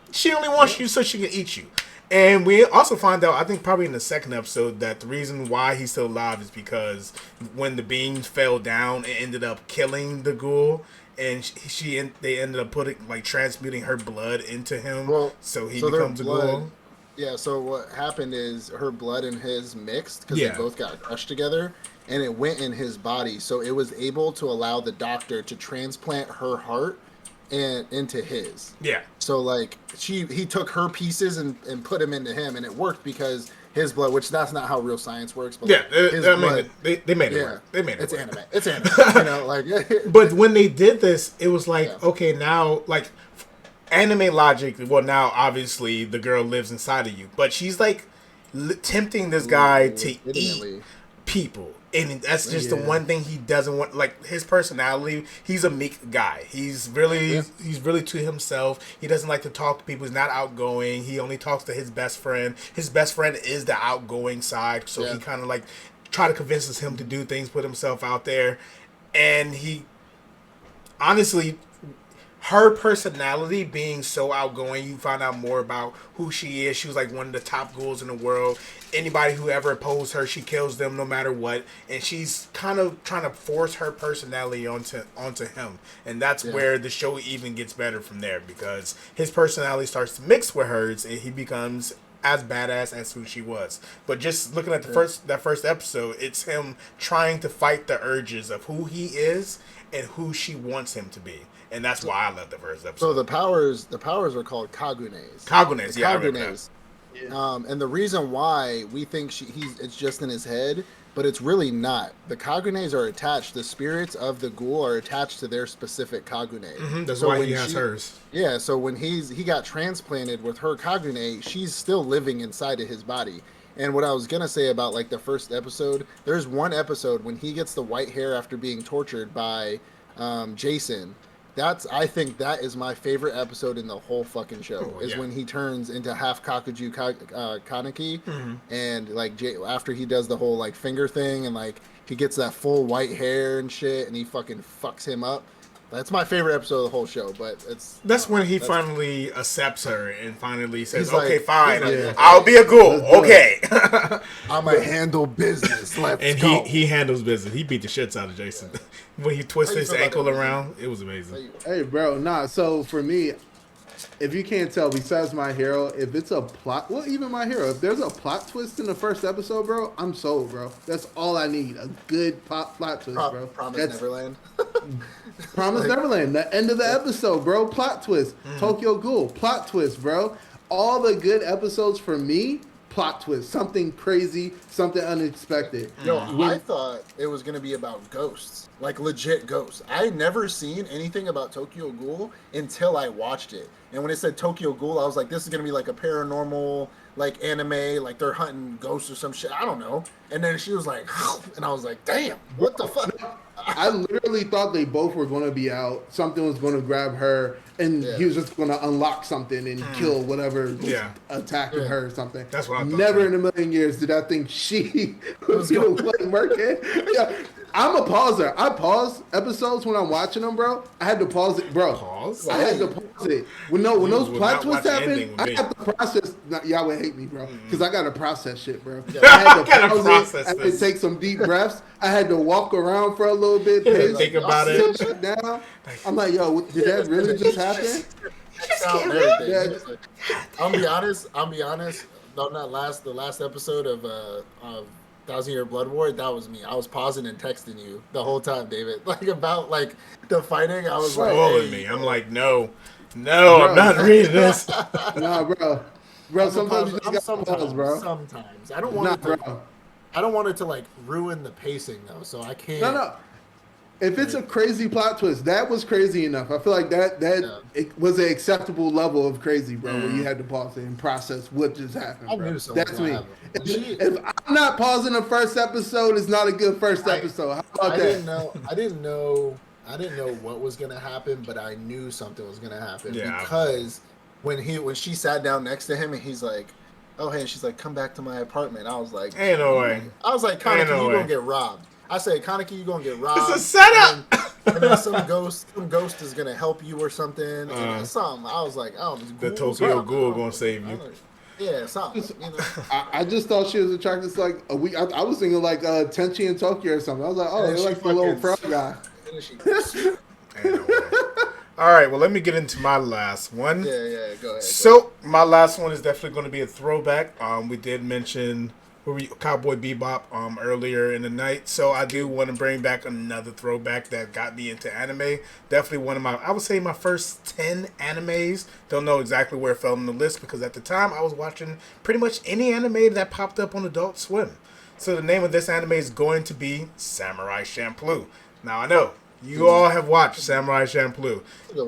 She only wants you so she can eat you. And we also find out, I think probably in the second episode, that the reason why he's still alive is because when the beams fell down, it ended up killing the ghoul. And they ended up transmuting her blood into him, so he becomes a ghoul. Yeah, so what happened is her blood and his mixed, because they both got crushed together, and it went in his body. So it was able to allow the doctor to transplant her heart into his. Yeah. So like he took her pieces and put them into him, and it worked because his blood, which that's not how real science works. But yeah, they made it work. They made it. It's work. Anime. It's anime. You know, like. But when they did this, it was like, okay, now like. Anime logic, well, now obviously the girl lives inside of you, but she's like tempting this guy to eat people, and that's just the one thing he doesn't want. Like, his personality, he's a meek guy. He's really to himself. He doesn't like to talk to people. He's not outgoing. He only talks to his best friend. His best friend is the outgoing side, so he kind of like try to convinces him to do things, put himself out there, and he honestly. her personality being so outgoing, you find out more about who she is. She was like one of the top ghouls in the world. Anybody who ever opposed her, she kills them no matter what. And she's kind of trying to force her personality onto him. And that's where the show even gets better from there, because his personality starts to mix with hers and he becomes as badass as who she was. But just looking at that first episode, it's him trying to fight the urges of who he is and who she wants him to be. And that's why I love the first episode. So the powers are called Kagunes. Kagunes, yeah. Kagunes. And the reason why we think it's just in his head, but it's really not. The Kagunes are attached. The spirits of the ghoul are attached to their specific Kagune. Mm-hmm, that's why he has hers. Yeah, so when he got transplanted with her Kagune, she's still living inside of his body. And what I was gonna say about like the first episode, there's one episode when he gets the white hair after being tortured by Jason. I think that is my favorite episode in the whole fucking show. When he turns into half Kakuju Kaneki, and like after he does the whole like finger thing, and like he gets that full white hair and shit, and he fucking fucks him up. That's my favorite episode of the whole show. But that's when he finally accepts her and finally says, "Okay, like, fine, I'll be a ghoul. Okay, I'ma handle business." And he handles business. He beat the shits out of Jason. When he twisted his ankle around, it was amazing. Hey, bro, so for me, if you can't tell, besides My Hero, if it's a plot, well, even My Hero, if there's a plot twist in the first episode, bro, I'm sold, bro. That's all I need. A good plot twist, bro. Promise Neverland. Promise Neverland. The end of the episode, bro. Plot twist. Tokyo Ghoul. Plot twist, bro. All the good episodes for me, plot twist. Something crazy, something unexpected. Yo, I thought it was going to be about ghosts. Like legit ghosts. I had never seen anything about Tokyo Ghoul until I watched it. And when it said Tokyo Ghoul, I was like, this is going to be like a paranormal, like anime, like they're hunting ghosts or some shit. I don't know. And then she was like, and I was like, damn, what the fuck? I literally thought they both were going to be out. Something was going to grab her, and he was just going to unlock something and kill whatever attacking her or something. That's what I thought. Never in a million years did I think she was going to play Merkin. Yeah. I'm a pauser. I pause episodes when I'm watching them, bro. I had to pause it, bro. Pause? I had to pause it. When those plot twists happen, I have to process. Y'all would hate me, bro, because I got to process shit, bro. I had to pause it. I had to take some deep breaths. I had to walk around for a little bit. Think about it. Sit down. I'm like, yo, did that really just happen? I'll be honest. On the last episode of 1,000-Year Blood War, that was me. I was pausing and texting you the whole time, David. Like about like the fighting. I was like, me. I'm like, no, bro. I'm not reading this. Nah, bro. Sometimes you just got pause, bro. Sometimes I don't want I don't want it to like ruin the pacing though, so I can't. No. If it's a crazy plot twist, that was crazy enough. I feel like that it was an acceptable level of crazy, bro, where you had to pause it and process what just happened, bro. That's me. If I'm not pausing the first episode, it's not a good first episode. How about that? I didn't know what was gonna happen, but I knew something was gonna happen because when she sat down next to him and he's like, "Oh hey," and she's like, "Come back to my apartment." I was like, "Ain't no way." I was like, "Kaneki, you gonna get robbed." I said, Kaneki, you gonna get robbed. It's a setup. And then some ghost is gonna help you or something. And something. I was like, oh, the Tokyo Ghoul gonna save you. Yeah, something. You know. I just thought she was attracted to like a week. I was thinking like Tenchi in Tokyo or something. I was like, oh, they're like the little frog guy. All right, well, let me get into my last one. Yeah, go ahead. So my last one is definitely going to be a throwback. We did mention Cowboy Bebop earlier in the night, so I do want to bring back another throwback that got me into anime. Definitely one of I would say my first 10 animes. Don't know exactly where it fell on the list because at the time I was watching pretty much any anime that popped up on Adult Swim. So the name of this anime is going to be Samurai Champloo. Now I know you all have watched Samurai Champloo.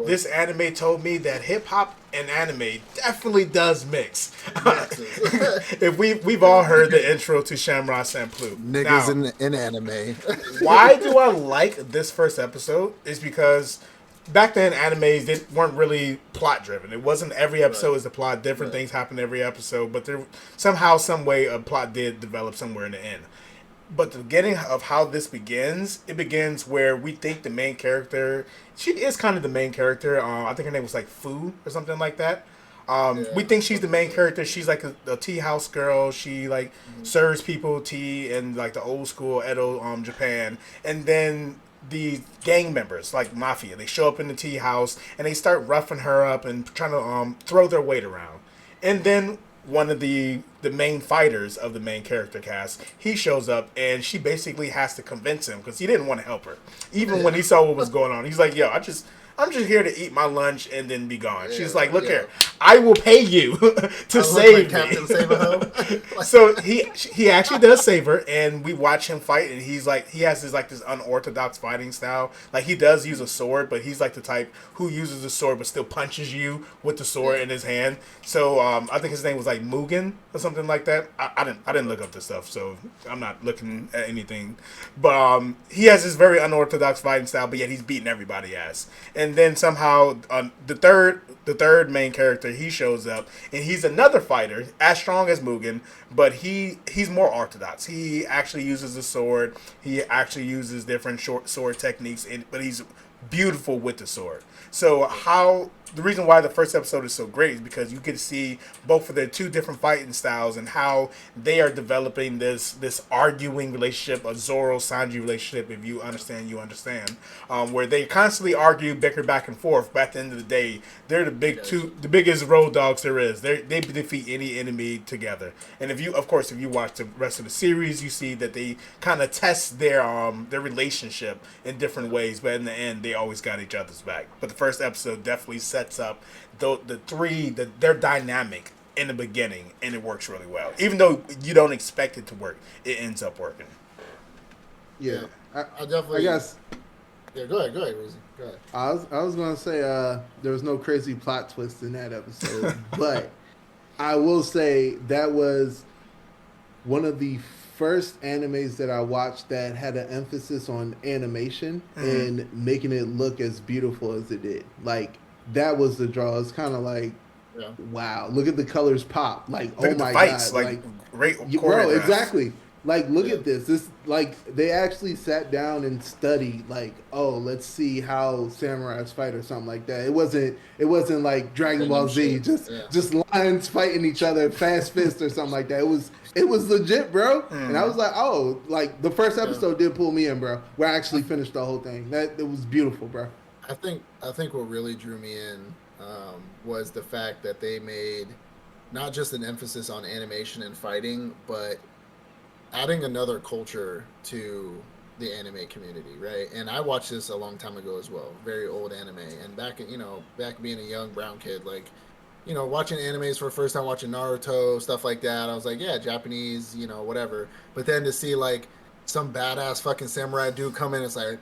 This anime told me that hip hop and anime definitely does mix. If we've all heard the intro to Samurai Champloo. Niggas in anime. Why do I like this first episode? Is because back then animes weren't really plot driven. It wasn't every episode is the plot. Different things happen every episode, but there somehow, some way, a plot did develop somewhere in the end. But the beginning of how this begins, it begins where we think the main character, she is kind of the main character. I think her name was like Fu or something like that. We Yeah, think she's the something like main that. character. She's like a tea house girl. She like serves people tea in like the old school Edo, Japan. And then the gang members, like mafia, they show up in the tea house and they start roughing her up and trying to throw their weight around. And then one of the main fighters of the main character cast, he shows up and she basically has to convince him because he didn't want to help her. Even when he saw what was going on, he's like, "Yo, I'm just here to eat my lunch and then be gone." She's like, "Look here, I will pay you I to look like save Captain me." Save-A-Ho. So he actually does save her, and we watch him fight, and he's like he has this unorthodox fighting style. Like he does use a sword, but he's like the type who uses a sword but still punches you with the sword in his hand. So I think his name was like Mugen or something like that. I didn't look up this stuff, so I'm not looking at anything. But he has this very unorthodox fighting style, but yet he's beating everybody ass. And then somehow the third main character, he shows up and he's another fighter as strong as Mugen, but he's more orthodox. He actually uses a sword. He actually uses different short sword techniques, but he's beautiful with the sword. So how the reason why the first episode is so great is because you get to see both of their two different fighting styles and how they are developing this arguing relationship, a Zoro Sanji relationship. If you understand, you understand, where they constantly argue, bicker back and forth. But at the end of the day, they're the biggest road dogs there is. They defeat any enemy together. And if you watch the rest of the series, you see that they kind of test their relationship in different ways. But in the end, they always got each other's back. But the first episode definitely sets up their dynamic in the beginning, and it works really well. Even though you don't expect it to work, it ends up working. Yeah, Yeah, I, I I definitely. guess Yeah, go ahead, Rizzy. Go ahead. I was gonna say there was no crazy plot twist in that episode, but I will say that was one of the first animes that I watched that had an emphasis on animation and making it look as beautiful as it did. Like that was the draw. It's kind of like, Yeah, wow, look at the colors pop. Like, Look oh at the my fights, god, like like great bro, choreographed. exactly. Like, look yeah, at this. This like they actually sat down and studied. Like, oh, let's see how samurais fight or something like that. It wasn't like Dragon random Ball Z, shit. just Yeah, just lions fighting each other, fast fist or something like that. It was legit, bro. And I was like, oh, like the first yeah. episode did pull me in, bro. Where I actually finished the whole thing. That it was beautiful, bro. I think what really drew me in was the fact that they made not just an emphasis on animation and fighting, but adding another culture to the anime community, right? And I watched this a long time ago as well, very old anime. And back being a young brown kid, like, watching animes for the first time, watching Naruto, stuff like that, I was like, yeah, Japanese, whatever. But then to see like some badass fucking samurai dude come in, it's like,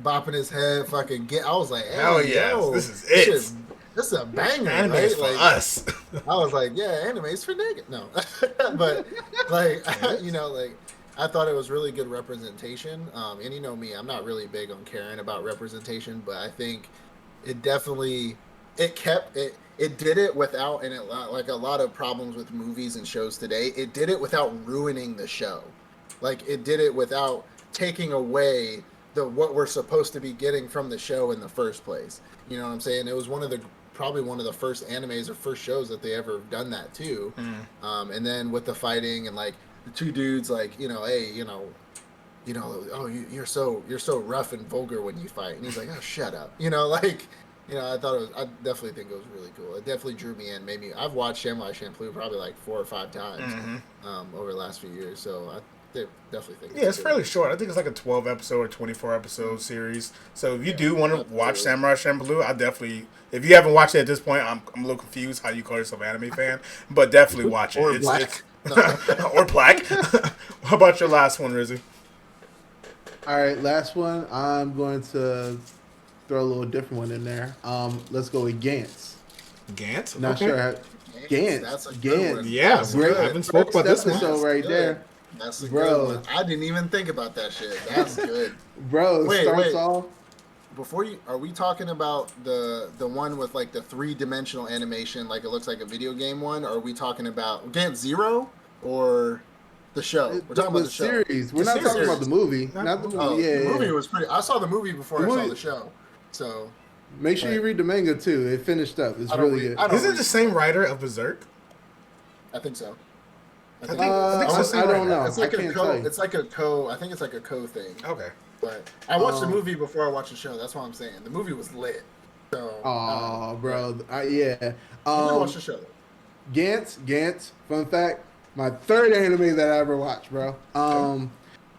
bopping his head, fucking I was like, Hell hey, yes, yo, this is this shit, it. this is a banger, Anime is right? for Like, us. I was like, yeah, anime's for niggas. No, but like, like I thought it was really good representation. And you know me, I'm not really big on caring about representation, but I think it definitely it did it without, and like a lot of problems with movies and shows today. It did it without ruining the show. Like it did it without taking away the what we're supposed to be getting from the show in the first place. You know what I'm saying? It was probably one of the first animes or first shows that they ever done that too. And then with the fighting and like the two dudes, like hey, oh you're so rough and vulgar when you fight, and he's like, oh shut up, like. I thought it was. I definitely think it was really cool. It definitely drew me in. Made me. I've watched Samurai Champloo probably like 4 or 5 times over the last few years. So I definitely think it's Yeah, a it's good one. fairly short. I think it's like a 12 episode or 24 episode series. So if you Yeah, do want to watch absolutely. Samurai Champloo, I definitely. If you haven't watched it at this point, I'm a little confused how you call yourself an anime fan, but definitely watch it. Or It's black. No. or black. How about your last one, Rizzy? All right, last one. I'm going to throw a little different one in there. Let's go with Gantz. Gantz. Not Okay. sure how Gantz, Gantz, that's a good one. Gantz. Yeah, That's we Great good. haven't spoke about first this one. episode That's right good. there, That's a good one. bro. I didn't even think about that shit. That's good. Bro, it Wait, starts wait. off. Are we talking about the one with like the three-dimensional animation, like it looks like a video game one? Or are we talking about Gant Zero or The show. We're talking about the show. series. We're not talking about the movie. Not the movie. Oh, Yeah, the movie yeah. was pretty. I saw the movie before The I saw movie- the show. So Make sure you read the manga too. It finished up. It's really good. Is it the same writer of Berserk? I think so. I think it's the same I don't writer. know. It's like I a can't co. tell you. It's like a co. I think it's like a co thing. Okay. But I watched the movie before I watched the show. That's what I'm saying. The movie was lit. So. Oh, bro. Yeah. I didn't watch the show though. Gantz. Fun fact: my third anime that I ever watched, bro.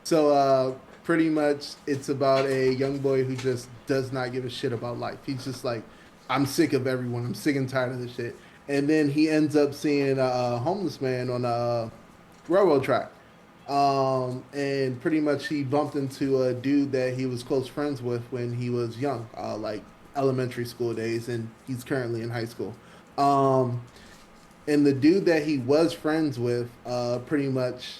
So pretty much it's about a young boy who just does not give a shit about life. He's just like, I'm sick of everyone. I'm sick and tired of this shit. And then he ends up seeing a homeless man on a railroad track. And pretty much he bumped into a dude that he was close friends with when he was young, like elementary school days, and he's currently in high school. And the dude that he was friends with pretty much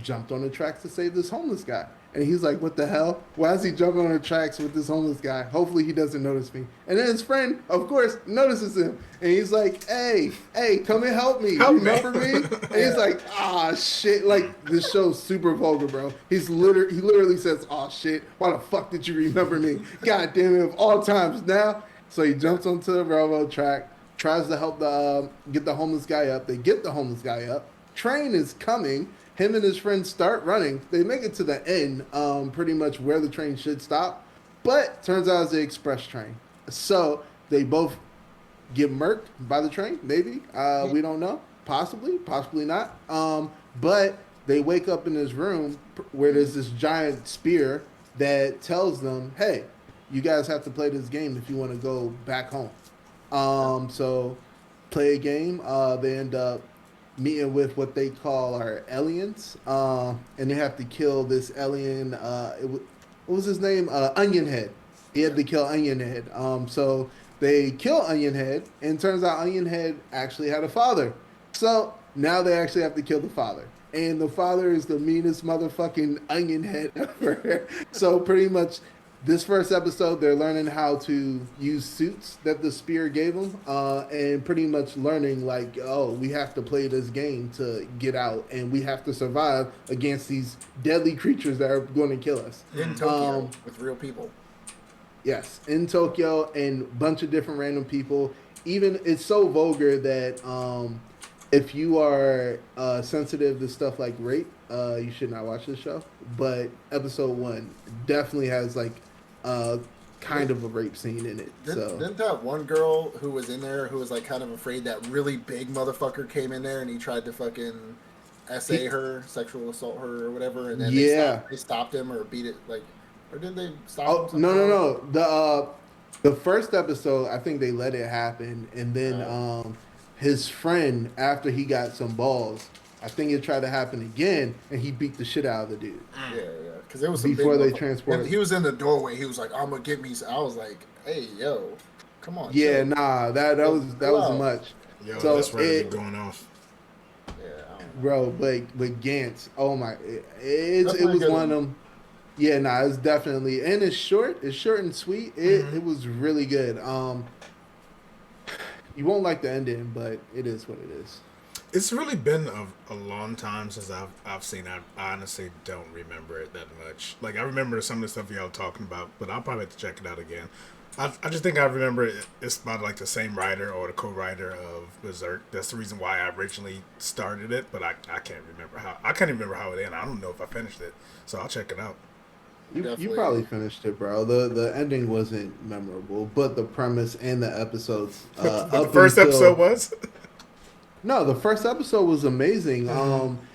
jumped on the tracks to save this homeless guy. And he's like, what the hell? Why is he jumping on the tracks with this homeless guy? Hopefully he doesn't notice me. And then his friend, of course, notices him. And he's like, hey, come and help me. Remember me? And he's like, shit. Like, this show's super vulgar, bro. He literally says, shit. Why the fuck did you remember me? God damn it, of all times now. So he jumps onto the railroad track, tries to help get the homeless guy up. They get the homeless guy up. Train is coming. Him and his friends start running. They make it to the end, pretty much where the train should stop. But turns out it's the express train. So they both get murked by the train, maybe. We don't know. Possibly not. But they wake up in this room where there's this giant spear that tells them, hey, you guys have to play this game if you want to go back home. So play a game. They end up meeting with what they call our aliens, and they have to kill this alien. What was his name? Onion Head. He had to kill Onion Head. So they kill Onion Head, and turns out Onion Head actually had a father. So now they actually have to kill the father, and the father is the meanest motherfucking Onion Head ever. So pretty much, this first episode, they're learning how to use suits that the spear gave them, and pretty much learning, like, we have to play this game to get out, and we have to survive against these deadly creatures that are going to kill us. In Tokyo, with real people. Yes, in Tokyo, and a bunch of different random people. Even, it's so vulgar that if you are sensitive to stuff like rape, you should not watch this show. But episode 1 definitely has, like, kind of a rape scene in it. Didn't that one girl who was in there who was like kind of afraid that really big motherfucker came in there and he tried to fucking essay her, sexual assault her or whatever, and then they stopped him or beat it, like, or did they stop him? No. The first episode, I think they let it happen, and then his friend, after he got some balls, I think it tried to happen again, and he beat the shit out of the dude. Yeah. Because it was before they transported. He was in the doorway. He was like, "I'm gonna get me." I was like, "Hey, yo, come on." Yeah, chill. that was much. Yo, so that's really going off. Yeah, bro, but Gantz, oh my, it was one of them. Yeah, it's definitely, and it's short. It's short and sweet. It was really good. You won't like the ending, but it is what it is. It's really been a long time since I've seen it. I honestly don't remember it that much. Like, I remember some of the stuff y'all talking about, but I'll probably have to check it out again. I just think I remember it's about like the same writer or the co-writer of Berserk. That's the reason why I originally started it, but I can't remember how. I can't even remember how it ended. I don't know if I finished it, so I'll check it out. You probably finished it, bro. The ending wasn't memorable, but the premise and the episodes. The first episode was. No, the first episode was amazing.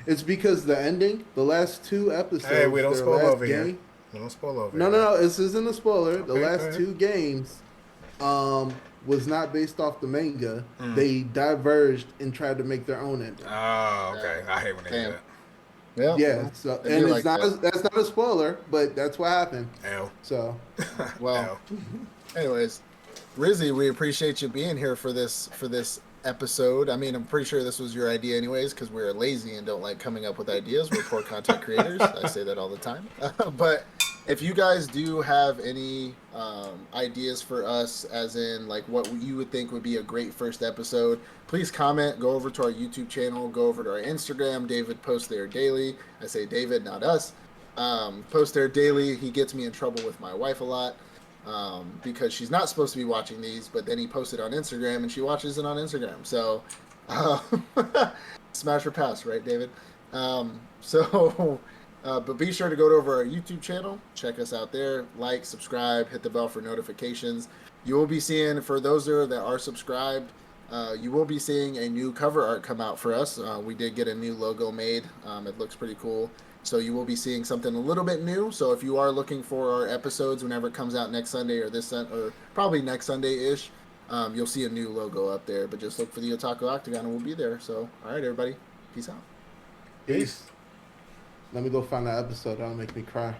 It's because the ending, the last 2 episodes. Hey, we don't spoil over here. We don't spoil over here. No. This isn't a spoiler. Okay, the last 2 games, was not based off the manga. They diverged and tried to make their own ending. Oh, okay. I hate when they do that. Yeah. So, and it's not that's not a spoiler, but that's what happened. L. So, well. Anyways, Rizzy, we appreciate you being here for this episode. I mean, I'm pretty sure this was your idea anyways, because we're lazy and don't like coming up with ideas. We're poor content creators. I say that all the time. But if you guys do have any ideas for us, as in like what you would think would be a great first episode, please comment. Go over to our YouTube channel. Go over to our Instagram. David posts there daily. I say David, not us. Post there daily. He gets me in trouble with my wife a lot because she's not supposed to be watching these, but then he posted on Instagram and she watches it on Instagram. So uh, smash or pass, right, David? So. But be sure to go over our YouTube channel, check us out there, like, subscribe, hit the bell for notifications. You will be seeing, for those there that are subscribed, you will be seeing a new cover art come out for us. We did get a new logo made. It looks pretty cool. So you will be seeing something a little bit new. So if you are looking for our episodes whenever it comes out next Sunday or probably next Sunday-ish, you'll see a new logo up there. But just look for the Otaku Octagon and we'll be there. So, all right, everybody. Peace out. Peace. Let me go find that episode. That'll make me cry.